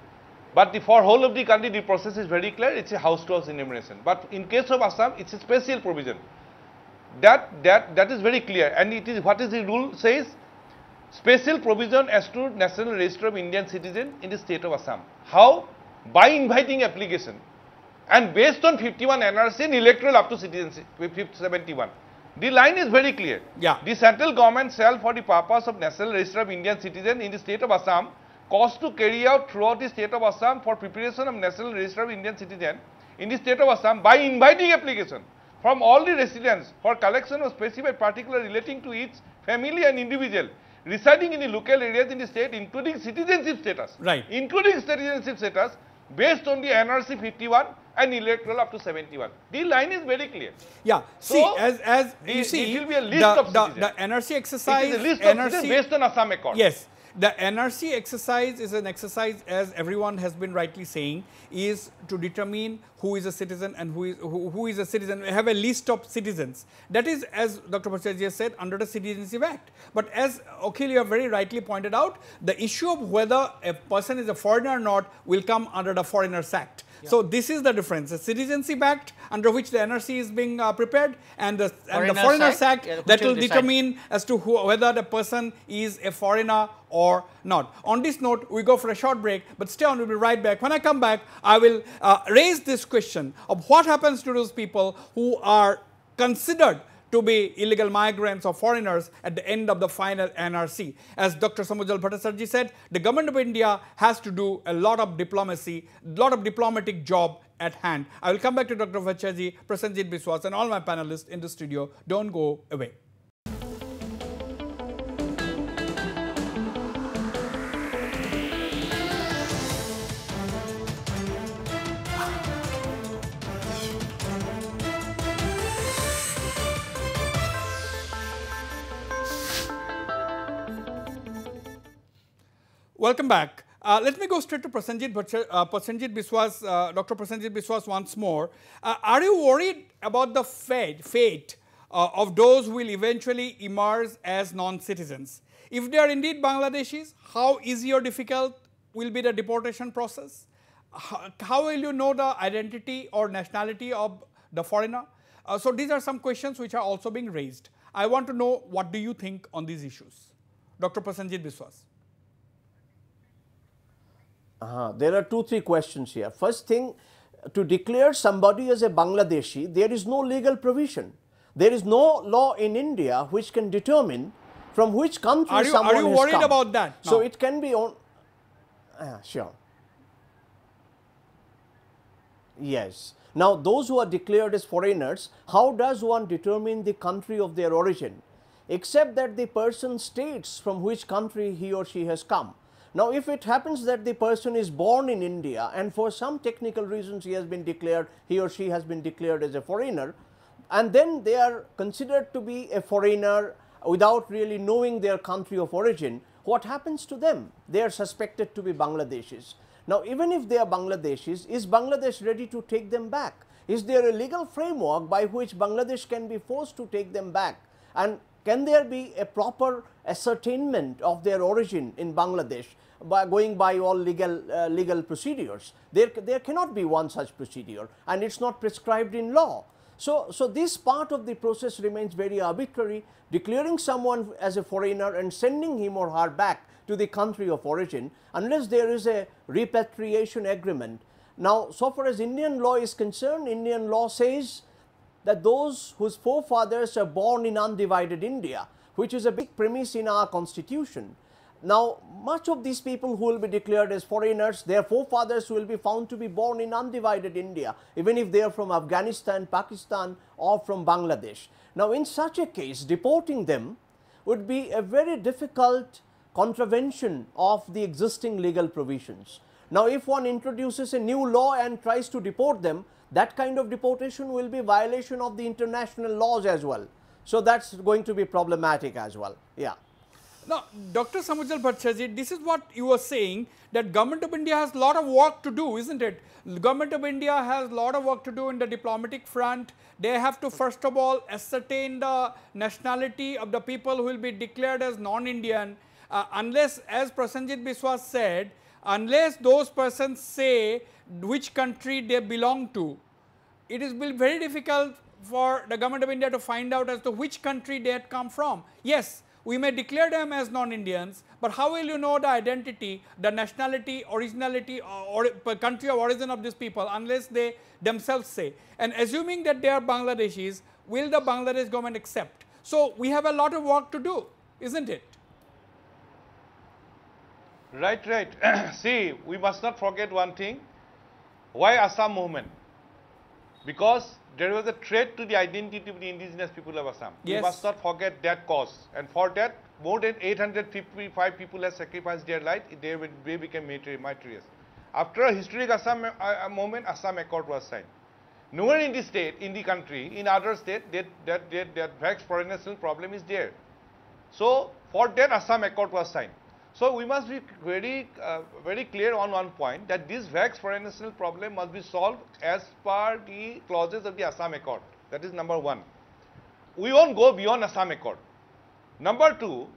But for whole of the country, the process is very clear. It's a house-to-house enumeration. But in case of Assam, it's a special provision. That is very clear. And it is what is the rule says? Special provision as to National Register of Indian Citizen in the state of Assam. How? By inviting application. And based on 51 NRC and electoral up to citizenship 71. The line is very clear. Yeah. The central government shall, for the purpose of National Register of Indian Citizen in the state of Assam, cause to carry out throughout the state of Assam for preparation of National Register of Indian Citizen in the state of Assam by inviting application from all the residents for collection of specified particular relating to each family and individual residing in the local areas in the state, including citizenship status. Right. Including citizenship status based on the NRC 51 and electoral up to 71. The line is very clear. Yeah. See, So, as you see, it will be a list of the citizens. NRC exercise, It is a list of citizens based on Assam Accord. Yes. The NRC exercise is an exercise, as everyone has been rightly saying, is to determine who is a citizen and who is a citizen. We have a list of citizens. That is, as Dr. Bhattacharjee said, under the Citizenship Act. But as Akhil, you have very rightly pointed out, the issue of whether a person is a foreigner or not will come under the Foreigners Act. Yeah. So this is the difference. The Citizenship Act, under which the NRC is being prepared, and the Foreigners Act, that will determine as to whether the person is a foreigner or not. On this note, we go for a short break, but stay on, we'll be right back. When I come back, I will raise this question of what happens to those people who are considered to be illegal migrants or foreigners at the end of the final NRC. As Dr. Samujal Bhattacharjee said, the government of India has to do a lot of diplomacy, lot of diplomatic job at hand. I will come back to Dr. Bhattacharjee, Prasenjit Biswas and all my panelists in the studio. Don't go away. Welcome back. Let me go straight to Prasenjit Biswas, Dr. Prasenjit Biswas once more. Are you worried about the fate of those who will eventually emerge as non-citizens? If they are indeed Bangladeshis, how easy or difficult will be the deportation process? How will you know the identity or nationality of the foreigner? So these are some questions which are also being raised. I want to know, what do you think on these issues? Dr. Prasenjit Biswas. There are 2-3 questions here. First thing, to declare somebody as a Bangladeshi, there is no legal provision. There is no law in India which can determine from which country someone has come. Are you worried about that? So it can be on. Sure. Yes. Now, those who are declared as foreigners, how does one determine the country of their origin? Except that the person states from which country he or she has come. Now, if it happens that the person is born in India and for some technical reasons he or she has been declared as a foreigner, and then they are considered to be a foreigner without really knowing their country of origin, what happens to them? They are suspected to be Bangladeshis. Now, even if they are Bangladeshis, is Bangladesh ready to take them back? Is there a legal framework by which Bangladesh can be forced to take them back? And can there be a proper ascertainment of their origin in Bangladesh by going by all legal procedures? There cannot be one such procedure, and it's not prescribed in law. So this part of the process remains very arbitrary, declaring someone as a foreigner and sending him or her back to the country of origin unless there is a repatriation agreement. Now, so far as Indian law is concerned, Indian law says that those whose forefathers are born in undivided India, which is a big premise in our constitution. Now, much of these people who will be declared as foreigners, their forefathers will be found to be born in undivided India, even if they are from Afghanistan, Pakistan or from Bangladesh. Now, in such a case, deporting them would be a very difficult, contravention of the existing legal provisions. Now, if one introduces a new law and tries to deport them, that kind of deportation will be violation of the international laws as well. So, that is going to be problematic as well. Yeah. Now, Dr. Samujal Bhattacharjee, this is what you were saying, that Government of India has a lot of work to do, isn't it? Government of India has a lot of work to do in the diplomatic front. They have to first of all ascertain the nationality of the people who will be declared as non-Indian, unless, as Prasenjit Biswas said, unless those persons say which country they belong to, it is very difficult for the Government of India to find out as to which country they had come from. Yes, we may declare them as non-Indians, but how will you know the identity, the nationality, originality or country of origin of these people unless they themselves say? And assuming that they are Bangladeshis, will the Bangladesh government accept? So, we have a lot of work to do, isn't it? Right, right. See, we must not forget one thing. Why Assam movement? Because there was a threat to the identity of the indigenous people of Assam. Yes. We must not forget that cause. And for that, more than 855 people have sacrificed their life. They became martyrs. After a historic Assam movement, Assam Accord was signed. Nowhere in the state, in the country, in other state, that vexed foreign national problem is there. So, for that, Assam Accord was signed. So, we must be very clear on one point, that this vexed foreign national problem must be solved as per the clauses of the Assam Accord. That is number one. We won't go beyond Assam Accord. Number two,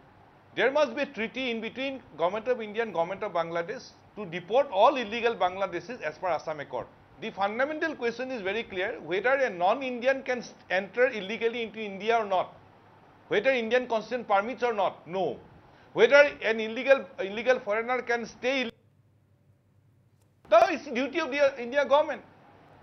there must be a treaty in between Government of India and Government of Bangladesh to deport all illegal Bangladeshis as per Assam Accord. The fundamental question is very clear, whether a non-Indian can enter illegally into India or not. Whether Indian constitution permits or not, no. Whether an illegal foreigner can stay. Now it's the duty of the India government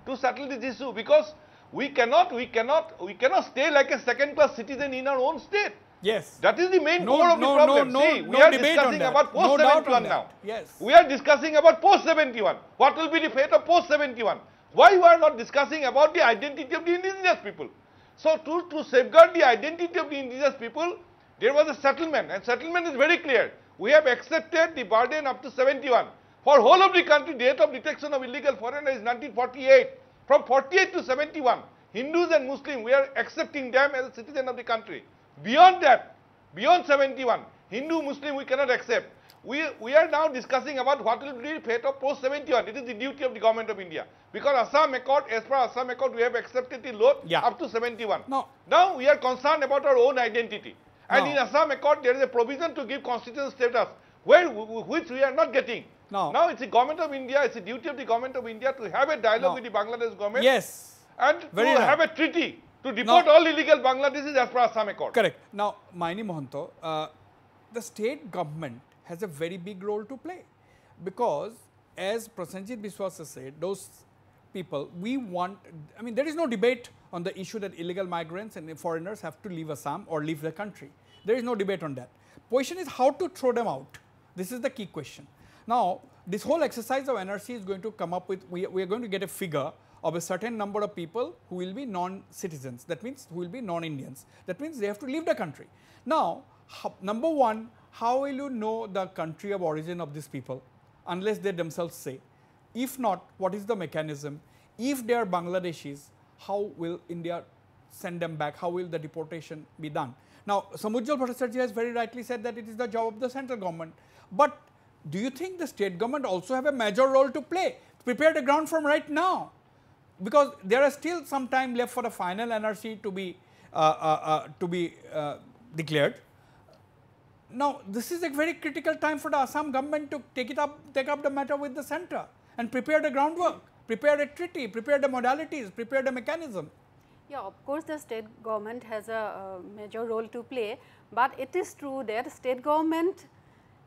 to settle this issue, because we cannot stay like a second-class citizen in our own state. Yes. That is the main core of the problem. See, we are discussing about post-71 now. Yes. We are discussing about post-71. What will be the fate of post-71? Why we are not discussing about the identity of the indigenous people? So to safeguard the identity of the indigenous people, there was a settlement, and settlement is very clear. We have accepted the burden up to 71. For whole of the country, date of detection of illegal foreigner is 1948. From 48 to 71, Hindus and Muslims, we are accepting them as a citizen of the country. Beyond that, beyond 71, Hindu, Muslim, we cannot accept. We are now discussing about what will be the fate of post 71. It is the duty of the Government of India. Because Assam Accord, as per Assam Accord, we have accepted the load up to 71. No. Now we are concerned about our own identity. And in Assam Accord, there is a provision to give constitutional status, which we are not getting. No. Now it's the Government of India, it's the duty of the Government of India to have a dialogue with the Bangladesh government. Yes. And to have a treaty to deport all illegal Bangladeshis as per Assam Accord. Correct. Now, Maini Mohanto, the state government has a very big role to play, because as Prasenjit Biswas has said, those people, I mean, there is no debate on the issue that illegal migrants and foreigners have to leave Assam or leave the country. There is no debate on that. Question is how to throw them out. This is the key question. Now, this whole exercise of NRC is going to come up with, we are going to get a figure of a certain number of people who will be non-citizens. That means who will be non-Indians. That means they have to leave the country. Now, number one, how will you know the country of origin of these people unless they themselves say? If not, what is the mechanism? If they are Bangladeshis, how will India send them back? How will the deportation be done? Now, Samujal Bhattacharjee has very rightly said that it is the job of the central government. But do you think the state government also have a major role to play? Prepare the ground from right now. Because there is still some time left for the final NRC to be declared. Now, this is a very critical time for the Assam government to take up the matter with the center and prepare the groundwork, prepare a treaty, prepare the modalities, prepare the mechanism. Yeah, of course, the state government has a major role to play, but it is true that state government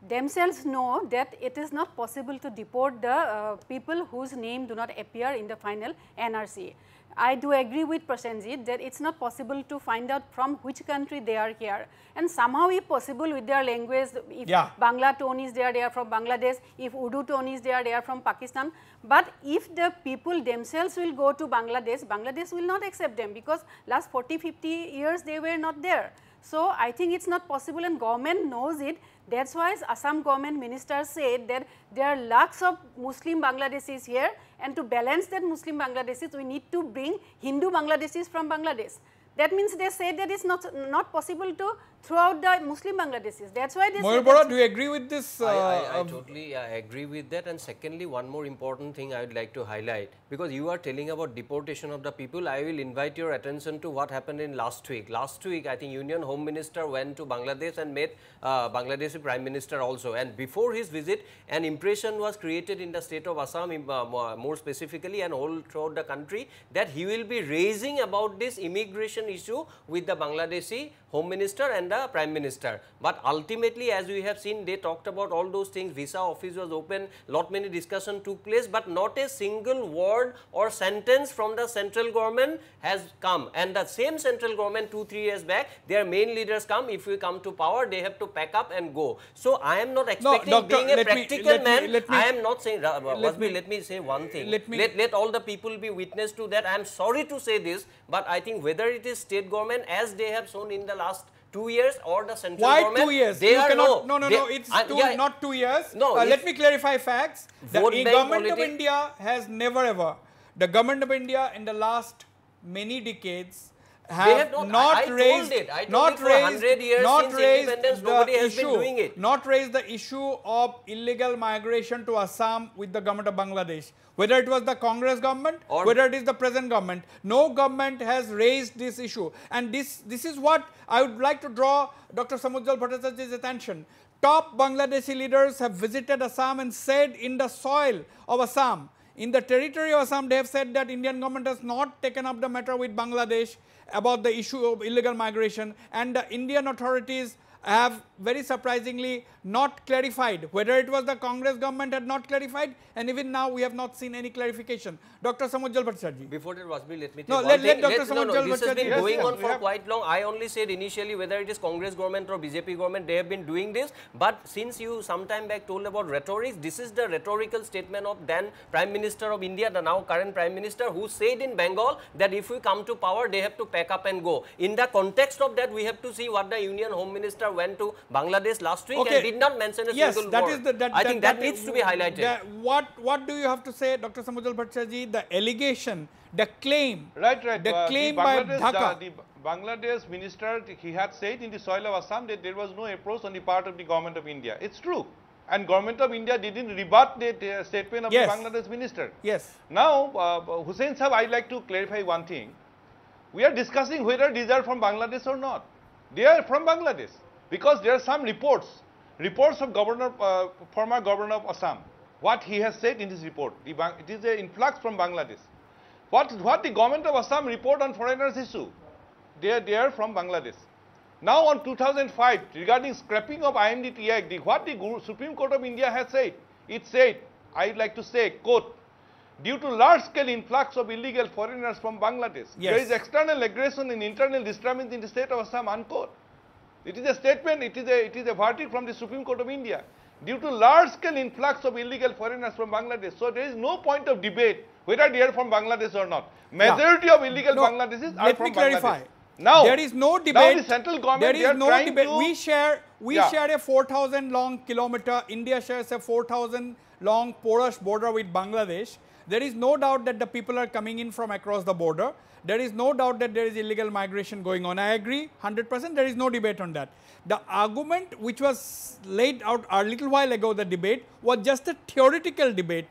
themselves know that it is not possible to deport the people whose name do not appear in the final NRC. I do agree with Prasenjit that it is not possible to find out from which country they are here, and somehow if possible with their language, if Bangla tone is there, they are from Bangladesh, if Urdu tone is there, they are from Pakistan. But if the people themselves will go to Bangladesh, Bangladesh will not accept them, because last 40-50 years they were not there. So I think it's not possible, and government knows it. That's why Assam government minister said that there are lakhs of Muslim Bangladeshis here, and to balance that Muslim Bangladeshis, we need to bring Hindu Bangladeshis from Bangladesh. That means they said that it's not possible to throw out the Muslim Bangladeshis. That's why they Mayur Bora, do you agree with this? I totally agree with that. And secondly, one more important thing I would like to highlight, because you are telling about deportation of the people, I will invite your attention to what happened in last week. Last week, I think Union Home Minister went to Bangladesh and met Bangladeshi Prime Minister also. And before his visit, an impression was created in the state of Assam, more specifically and all throughout the country, that he will be raising about this immigration issue with the Bangladeshi Home Minister and the Prime Minister. But ultimately, as we have seen, they talked about all those things. Visa office was open, lot many discussion took place, but not a single word or sentence from the central government has come. And the same central government 2-3 years back, their main leaders come, if we come to power, they have to pack up and go. So I am not expecting, doctor, being a practical man, I am not saying, let me say one thing. Let all the people be witness to that. I am sorry to say this, but I think whether it is state government, as they have shown in the last 2 years, or the central government. Why 2 years? They are cannot, no, it's not 2 years. No, let me clarify facts. The government of India has never ever, the government of India in the last many decades have not raised the issue of illegal migration to Assam with the government of Bangladesh. Whether it was the Congress government or whether it is the present government, no government has raised this issue. And this is what I would like to draw Dr. Samujjal Bhattacharya's attention. Top Bangladeshi leaders have visited Assam and said in the soil of Assam, in the territory of Assam, they have said that Indian government has not taken up the matter with Bangladesh about the issue of illegal migration, and the Indian authorities have very surprisingly not clarified. Whether it was the Congress government had not clarified, and even now we have not seen any clarification. Dr. Samujjal Bhattacharya. Before that, Wasbir, let me tell you let Dr. Samujjal this has been going on for quite long. I only said initially whether it is Congress government or BJP government, they have been doing this. But since you sometime back told about rhetoric, this is the rhetorical statement of then Prime Minister of India, the now current Prime Minister, who said in Bengal that if we come to power, they have to pack up and go. In the context of that, we have to see what the Union Home Minister went to Bangladesh last week and did not mention a single word. I think that needs to be highlighted. What do you have to say, Dr. Samujjal Bhattacharya? The allegation, the claim, the claim by Dhaka. The Bangladesh minister, he had said in the soil of Assam that there was no approach on the part of the government of India. It's true. And government of India didn't rebut the statement of the Bangladesh minister. Yes. Now, Hussain Sahab, I'd like to clarify one thing. We are discussing whether these are from Bangladesh or not. They are from Bangladesh because there are some reports of former governor of Assam. What he has said in this report, it is an influx from Bangladesh. What the government of Assam report on foreigners issue, they are from Bangladesh. Now on 2005, regarding scrapping of IMDT Act, what the Supreme Court of India has said, it said, I would like to say, quote, due to large-scale influx of illegal foreigners from Bangladesh, there is external aggression and internal disturbance in the state of Assam, unquote. It is a statement, it is a verdict from the Supreme Court of India. Due to large-scale influx of illegal foreigners from Bangladesh. So there is no point of debate whether they are from Bangladesh or not. Majority of illegal Bangladeshis are from Bangladesh. Let me clarify. Now, there is no debate. Now the central government, there is no debate. We share a 4,000 long kilometer. India shares a 4,000 long porous border with Bangladesh. There is no doubt that the people are coming in from across the border. There is no doubt that there is illegal migration going on. I agree 100%. There is no debate on that. The argument which was laid out a little while ago, the debate, was just a theoretical debate.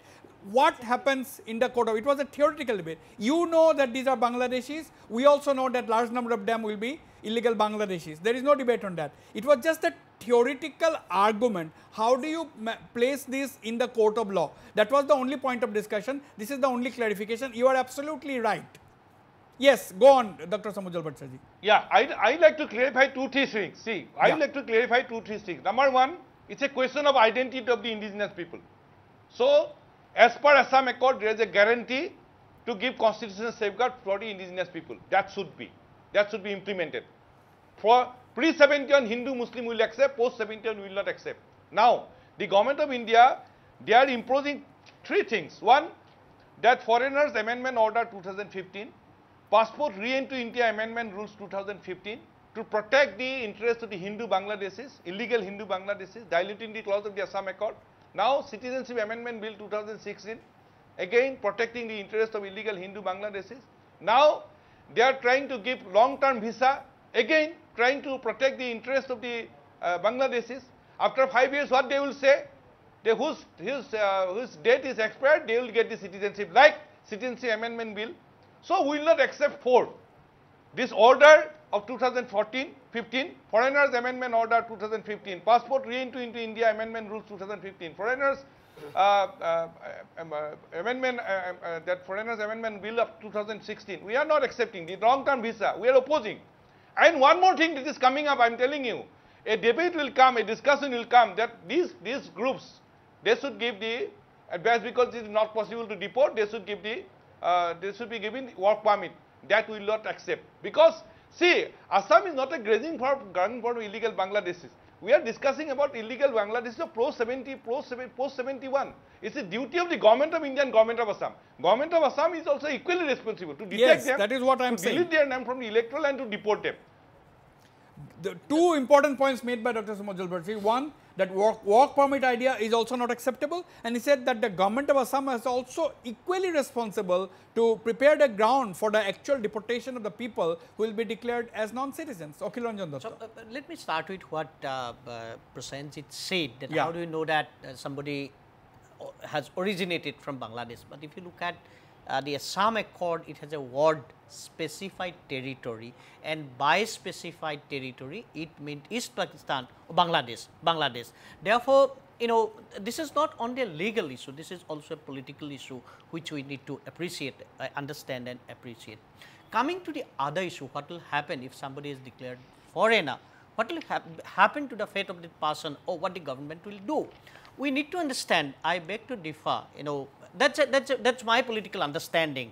What happens in the court of it was a theoretical debate. You know that these are Bangladeshis. We also know that large number of them will be illegal Bangladeshis. There is no debate on that. It was just a theoretical argument. How do you place this in the court of law? That was the only point of discussion. This is the only clarification. You are absolutely right. Yes, go on, Dr. Samujjal Bhattacharya. Yeah, I'd like to clarify 2-3 things. See, I'd like to clarify 2-3 things. Number one, it's a question of identity of the indigenous people. So, as per Assam Accord, there is a guarantee to give constitutional safeguard for the indigenous people. That should be implemented. For pre-71 Hindu Muslim will accept, post-71 will not accept. Now, the government of India, they are imposing 3 things. One, that Foreigners Amendment Order 2015, Passport Re-Entry India Amendment Rules 2015, to protect the interest of the Hindu Bangladeshis, illegal Hindu Bangladeshis, diluting the clause of the Assam Accord. Now, Citizenship Amendment Bill 2016, again protecting the interest of illegal Hindu Bangladeshis. Now, they are trying to give long-term visa, again trying to protect the interest of the Bangladeshis. After 5 years, what they will say? They whose date is expired, they will get the citizenship, like Citizenship Amendment Bill. So, we will not accept 4. This order of 2014-15, Foreigners Amendment Order 2015, Passport Re-Entry into India Amendment Rules 2015, Foreigners Amendment, that Foreigners Amendment Bill of 2016. We are not accepting the long-term visa. We are opposing. And one more thing that is coming up, I am telling you, a debate will come, a discussion will come that these groups, they should give the advice, because it is not possible to deport. They should give the they should be given work permit. That we will not accept, because see, Assam is not a grazing ground for illegal Bangladeshis. We are discussing about illegal Bangladeshis of post-71. It's a duty of the government of India and government of Assam. Government of Assam is also equally responsible to detect them. That is what I am saying. Delete their name from the electoral and to deport them. The two important points made by Dr. Samujal Bharti. One, that work permit idea is also not acceptable, and he said that the government of Assam is also equally responsible to prepare the ground for the actual deportation of the people who will be declared as non-citizens. Akhil Ranjan Datta. So, let me start with what Prasenjit said, that how do you know that somebody has originated from Bangladesh. But if you look at the Assam Accord, it has a word specified territory, and by specified territory it means East Pakistan or Bangladesh. Therefore, you know, this is not only a legal issue, this is also a political issue which we need to appreciate, understand and appreciate. Coming to the other issue, what will happen if somebody is declared foreigner? What will happen to the fate of the person, or what the government will do? We need to understand, I beg to differ, you know, that's my political understanding.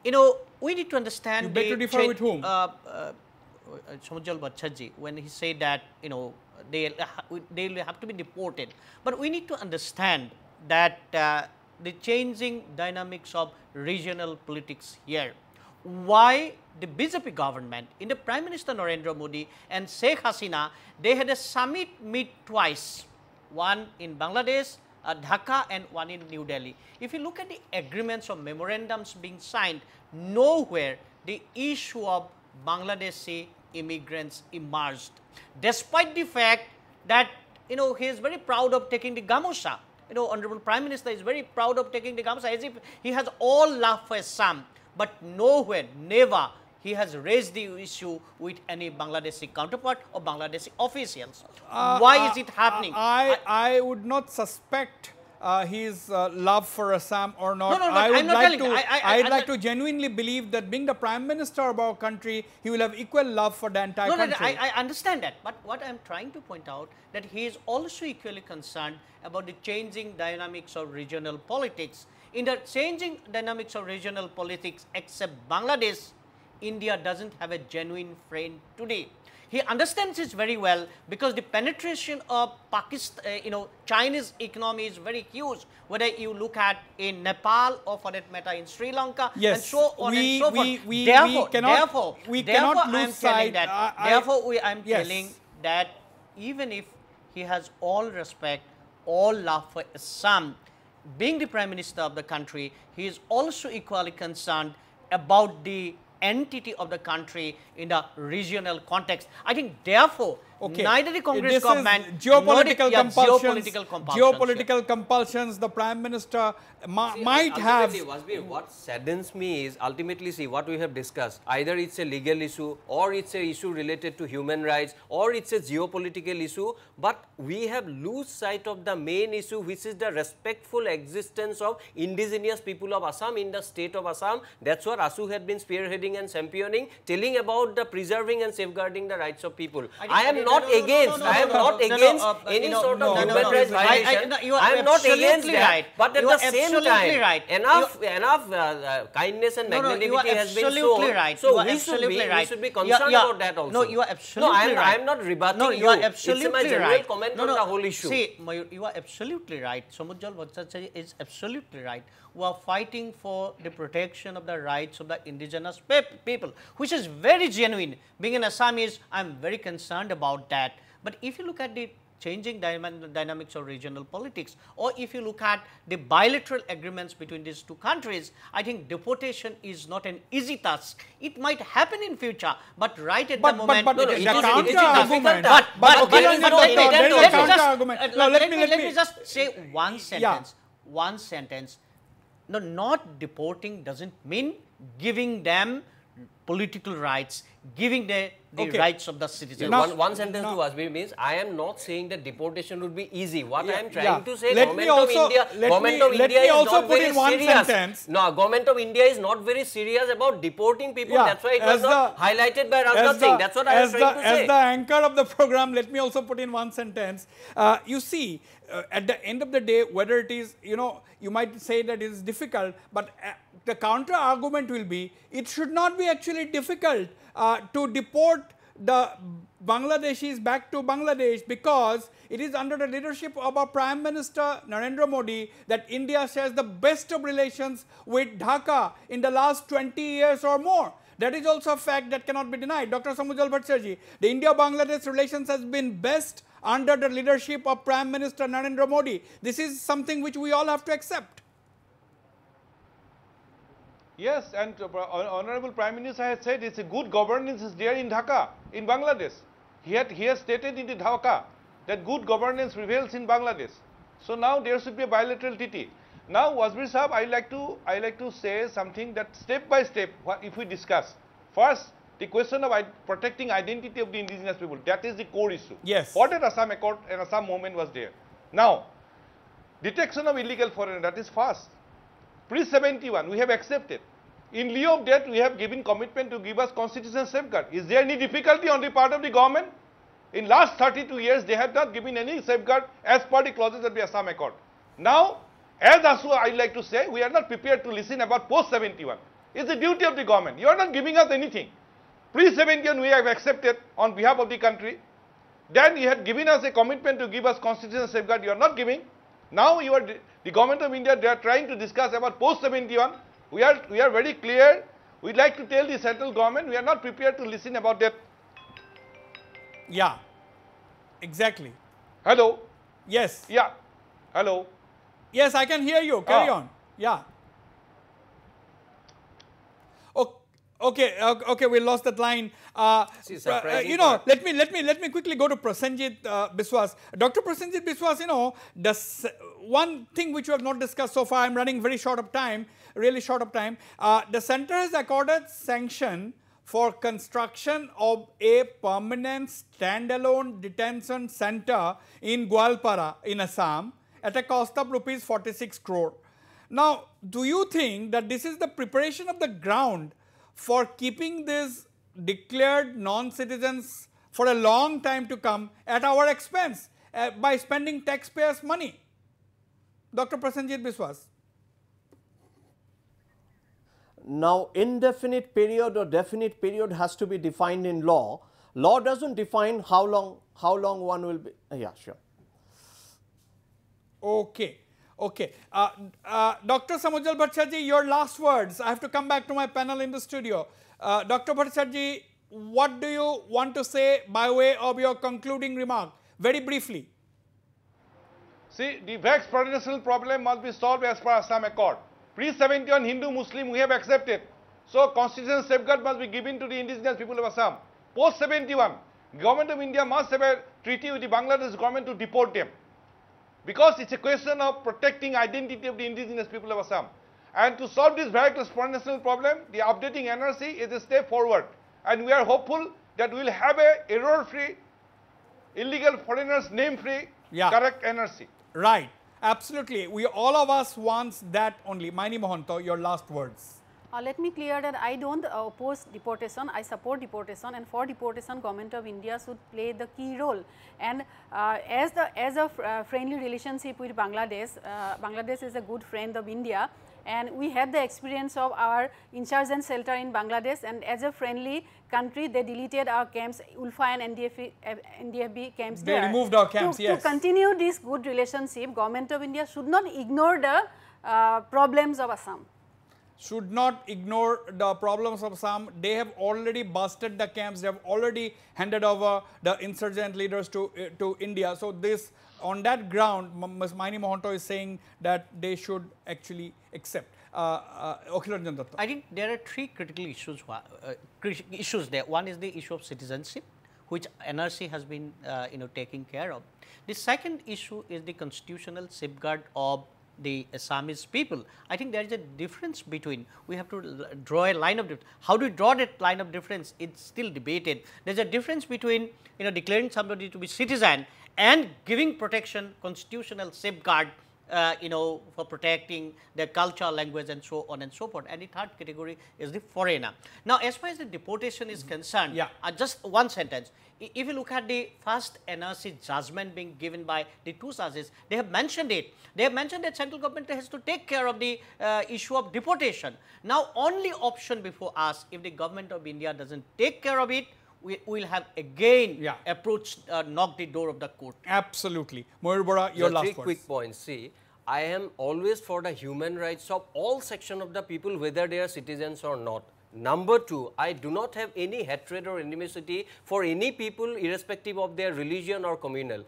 You know, we need to understand. You beg to differ with whom? Samujal Bharti, when he said that, you know, they will have to be deported. But we need to understand that the changing dynamics of regional politics here. Why the BJP government, in the Prime Minister Narendra Modi and Sheikh Hasina, they had a summit meet twice, one in Bangladesh, Dhaka, and one in New Delhi. If you look at the agreements or memorandums being signed, nowhere the issue of Bangladeshi immigrants emerged, despite the fact that, you know, he is very proud of taking the gamusha. You know, Honorable Prime Minister is very proud of taking the gamusha, as if he has all love for Assam, but nowhere, never, he has raised the issue with any Bangladeshi counterpart or Bangladeshi officials. Why is it happening? I would not suspect his love for Assam or not. No, I would like to. I'd like to genuinely believe that being the Prime Minister of our country, he will have equal love for the entire country. I understand that, but what I am trying to point out, that he is also equally concerned about the changing dynamics of regional politics. In the changing dynamics of regional politics, except Bangladesh, India doesn't have a genuine friend today. He understands this very well, because the penetration of Pakistan, you know, Chinese economy is very huge, whether you look at in Nepal or for that matter in Sri Lanka, yes, and so on and so forth. We cannot lose sight. Therefore, I am telling that even if he has all respect, all love for Assam, being the Prime Minister of the country, he is also equally concerned about the entity of the country in the regional context. I think, therefore, neither the Congress government geopolitical compulsions. compulsions. The Prime Minister might have. Wasbir, what saddens me is ultimately, see what we have discussed. Either it's a legal issue, or it's a issue related to human rights, or it's a geopolitical issue. But we have lost sight of the main issue, which is the respectful existence of indigenous people of Assam in the state of Assam. That's what ASU had been spearheading and championing, telling about the preserving and safeguarding the rights of people. I am not against. I am not against any sort of human rights violation. I am not against that. But at the same time, enough kindness and magnanimity has been shown. So we should be concerned about that also. No, you are absolutely right. I am not rebutting you. You are absolutely it's my general comment on the whole issue. See, Mayur, you are absolutely right. Samujal Bhattacharya is absolutely right. who are fighting for the protection of the rights of the indigenous people, which is very genuine. Being an Assamese, I am very concerned about that. But if you look at the changing dynamics of regional politics, or if you look at the bilateral agreements between these two countries, I think deportation is not an easy task. It might happen in future, but right at the moment, let me just say one sentence. One sentence. No, not deporting doesn't mean giving them political rights, giving the rights of the citizens. One sentence to Wasbir means, I am not saying that deportation would be easy. What I am trying to say, government of India is not very serious. No, government of India is not very serious about deporting people. That's why it was not highlighted by Rajnath Singh. That's what I was trying to say. As the anchor of the program, let me also put in one sentence. You see, at the end of the day, whether it is, you might say that it is difficult, but the counter argument will be, it should not be actually difficult to deport the Bangladeshis back to Bangladesh, because it is under the leadership of our Prime Minister Narendra Modi that India shares the best of relations with Dhaka in the last 20 years or more. That is also a fact that cannot be denied. Dr. Samujal Bhattacharjee, the India-Bangladesh relations has been best under the leadership of Prime Minister Narendra Modi. This is something which we all have to accept. Yes, and Honorable Prime Minister has said it's a good governance is there in Dhaka, in Bangladesh. He has stated in the Dhaka that good governance prevails in Bangladesh. So now there should be a bilateral treaty. Now, Wasbir Sahab, I like to say something that step by step, if we discuss. First, the question of protecting identity of the indigenous people, that is the core issue. Yes. For that Assam Accord and Assam movement was there. Now, detection of illegal foreigner, that is first. Pre-71, we have accepted. In lieu of that, we have given commitment to give us constitutional safeguard. Is there any difficulty on the part of the government? In last 32 years, they have not given any safeguard as per the clauses of the Assam Accord. Now, as ASU, I like to say, we are not prepared to listen about post-71. It's the duty of the government. You are not giving us anything. Pre-71, we have accepted on behalf of the country. Then you had given us a commitment to give us constitutional safeguard. You are not giving. Now you are the government of India, they are trying to discuss about post-71. We are very clear. We like to tell the central government we are not prepared to listen about that. Yeah, exactly. Hello. Yes. Yeah. Hello. Yes, I can hear you. Carry on. Yeah. Okay, we lost that line. Let me quickly go to Prasenjit Biswas. Dr. Prasenjit Biswas, the one thing which we have not discussed so far, I'm running very short of time, really short of time. The center has accorded sanction for construction of a permanent standalone detention center in Gwalpara in Assam at a cost of rupees 46 crore. Now, do you think that this is the preparation of the ground for keeping these declared non-citizens for a long time to come at our expense by spending taxpayers' money? Dr. Prasenjit Biswas. Now, indefinite period or definite period has to be defined in law. Law doesn't define how long one will be. Yeah, sure. Okay. Dr. Samujal Bhattacharjee, your last words. I have to come back to my panel in the studio. Dr. Bhattacharjee, what do you want to say by way of your concluding remark? Very briefly. See, the vexed national problem must be solved as per Assam Accord. Pre-71 Hindu-Muslim we have accepted. So, constitutional safeguard must be given to the indigenous people of Assam. Post-71, Government of India must have a treaty with the Bangladesh government to deport them. Because it's a question of protecting identity of the indigenous people of Assam. And to solve this very national problem, the updating NRC is a step forward. And we are hopeful that we will have a error-free, illegal foreigners name-free, correct NRC. Right. Absolutely. All of us want that only. Maini Mohanto, your last words. Let me clear that I don't oppose deportation, I support deportation, and for deportation Government of India should play the key role. And as a friendly relationship with Bangladesh, Bangladesh is a good friend of India, and we had the experience of our insurgent shelter in Bangladesh, and as a friendly country they deleted our camps, Ulfa and NDFB camps there. They removed our camps, yes. To continue this good relationship, Government of India should not ignore the problems of Assam. Should not ignore the problems of Assam. They have already busted the camps. They have already handed over the insurgent leaders to India. So this, on that ground, Ms. Maini Mohanto is saying that they should actually accept. I think there are three critical issues there. One is the issue of citizenship, which NRC has been taking care of. The second issue is the constitutional safeguard of the Assamese people. I think there is a difference between, we have to draw a line of difference. How do we draw that line of difference? It's still debated. There is a difference between declaring somebody to be citizen and giving protection, constitutional safeguard for protecting their culture, language and so on and so forth. And the third category is the foreigner. Now, as far as the deportation is concerned, just one sentence. If you look at the first NRC judgment being given by the two judges, they have mentioned it. They have mentioned that central government has to take care of the issue of deportation. Now, only option before us, if the government of India doesn't take care of it, we will have again approached, knocked the door of the court. Absolutely. Moir Bora, your last words. Three quick points. See, I am always for the human rights of all sections of the people, whether they are citizens or not. Number two, I do not have any hatred or animosity for any people irrespective of their religion or community.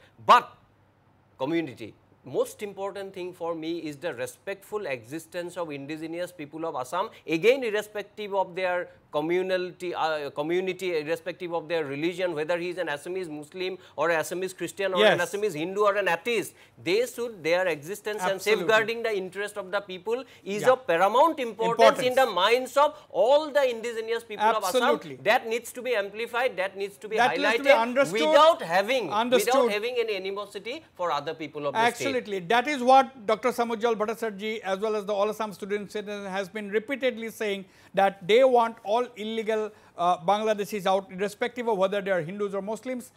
Most important thing for me is the respectful existence of indigenous people of Assam, again irrespective of their community, irrespective of their religion, whether he is an Assamese Muslim or an Assamese Christian or an Assamese Hindu or an atheist. They should, their existence and safeguarding the interest of the people is of paramount importance in the minds of all the indigenous people of Assam. That needs to be amplified, that needs to be highlighted without having any animosity for other people of the state. Absolutely. That is what Dr. Samujjal Bhattacharjee as well as the All Assam Student Citizen has been repeatedly saying, that they want all illegal Bangladeshis out, irrespective of whether they are Hindus or Muslims,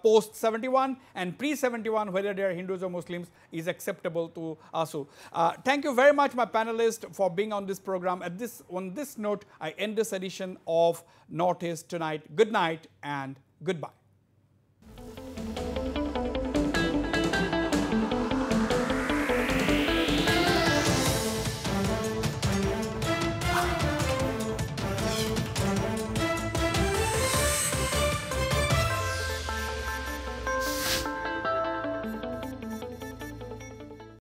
post 71 and pre 71, whether they are Hindus or Muslims, is acceptable to ASU. Thank you very much, my panelists, for being on this program. On this note, I end this edition of Northeast Tonight. Good night and goodbye.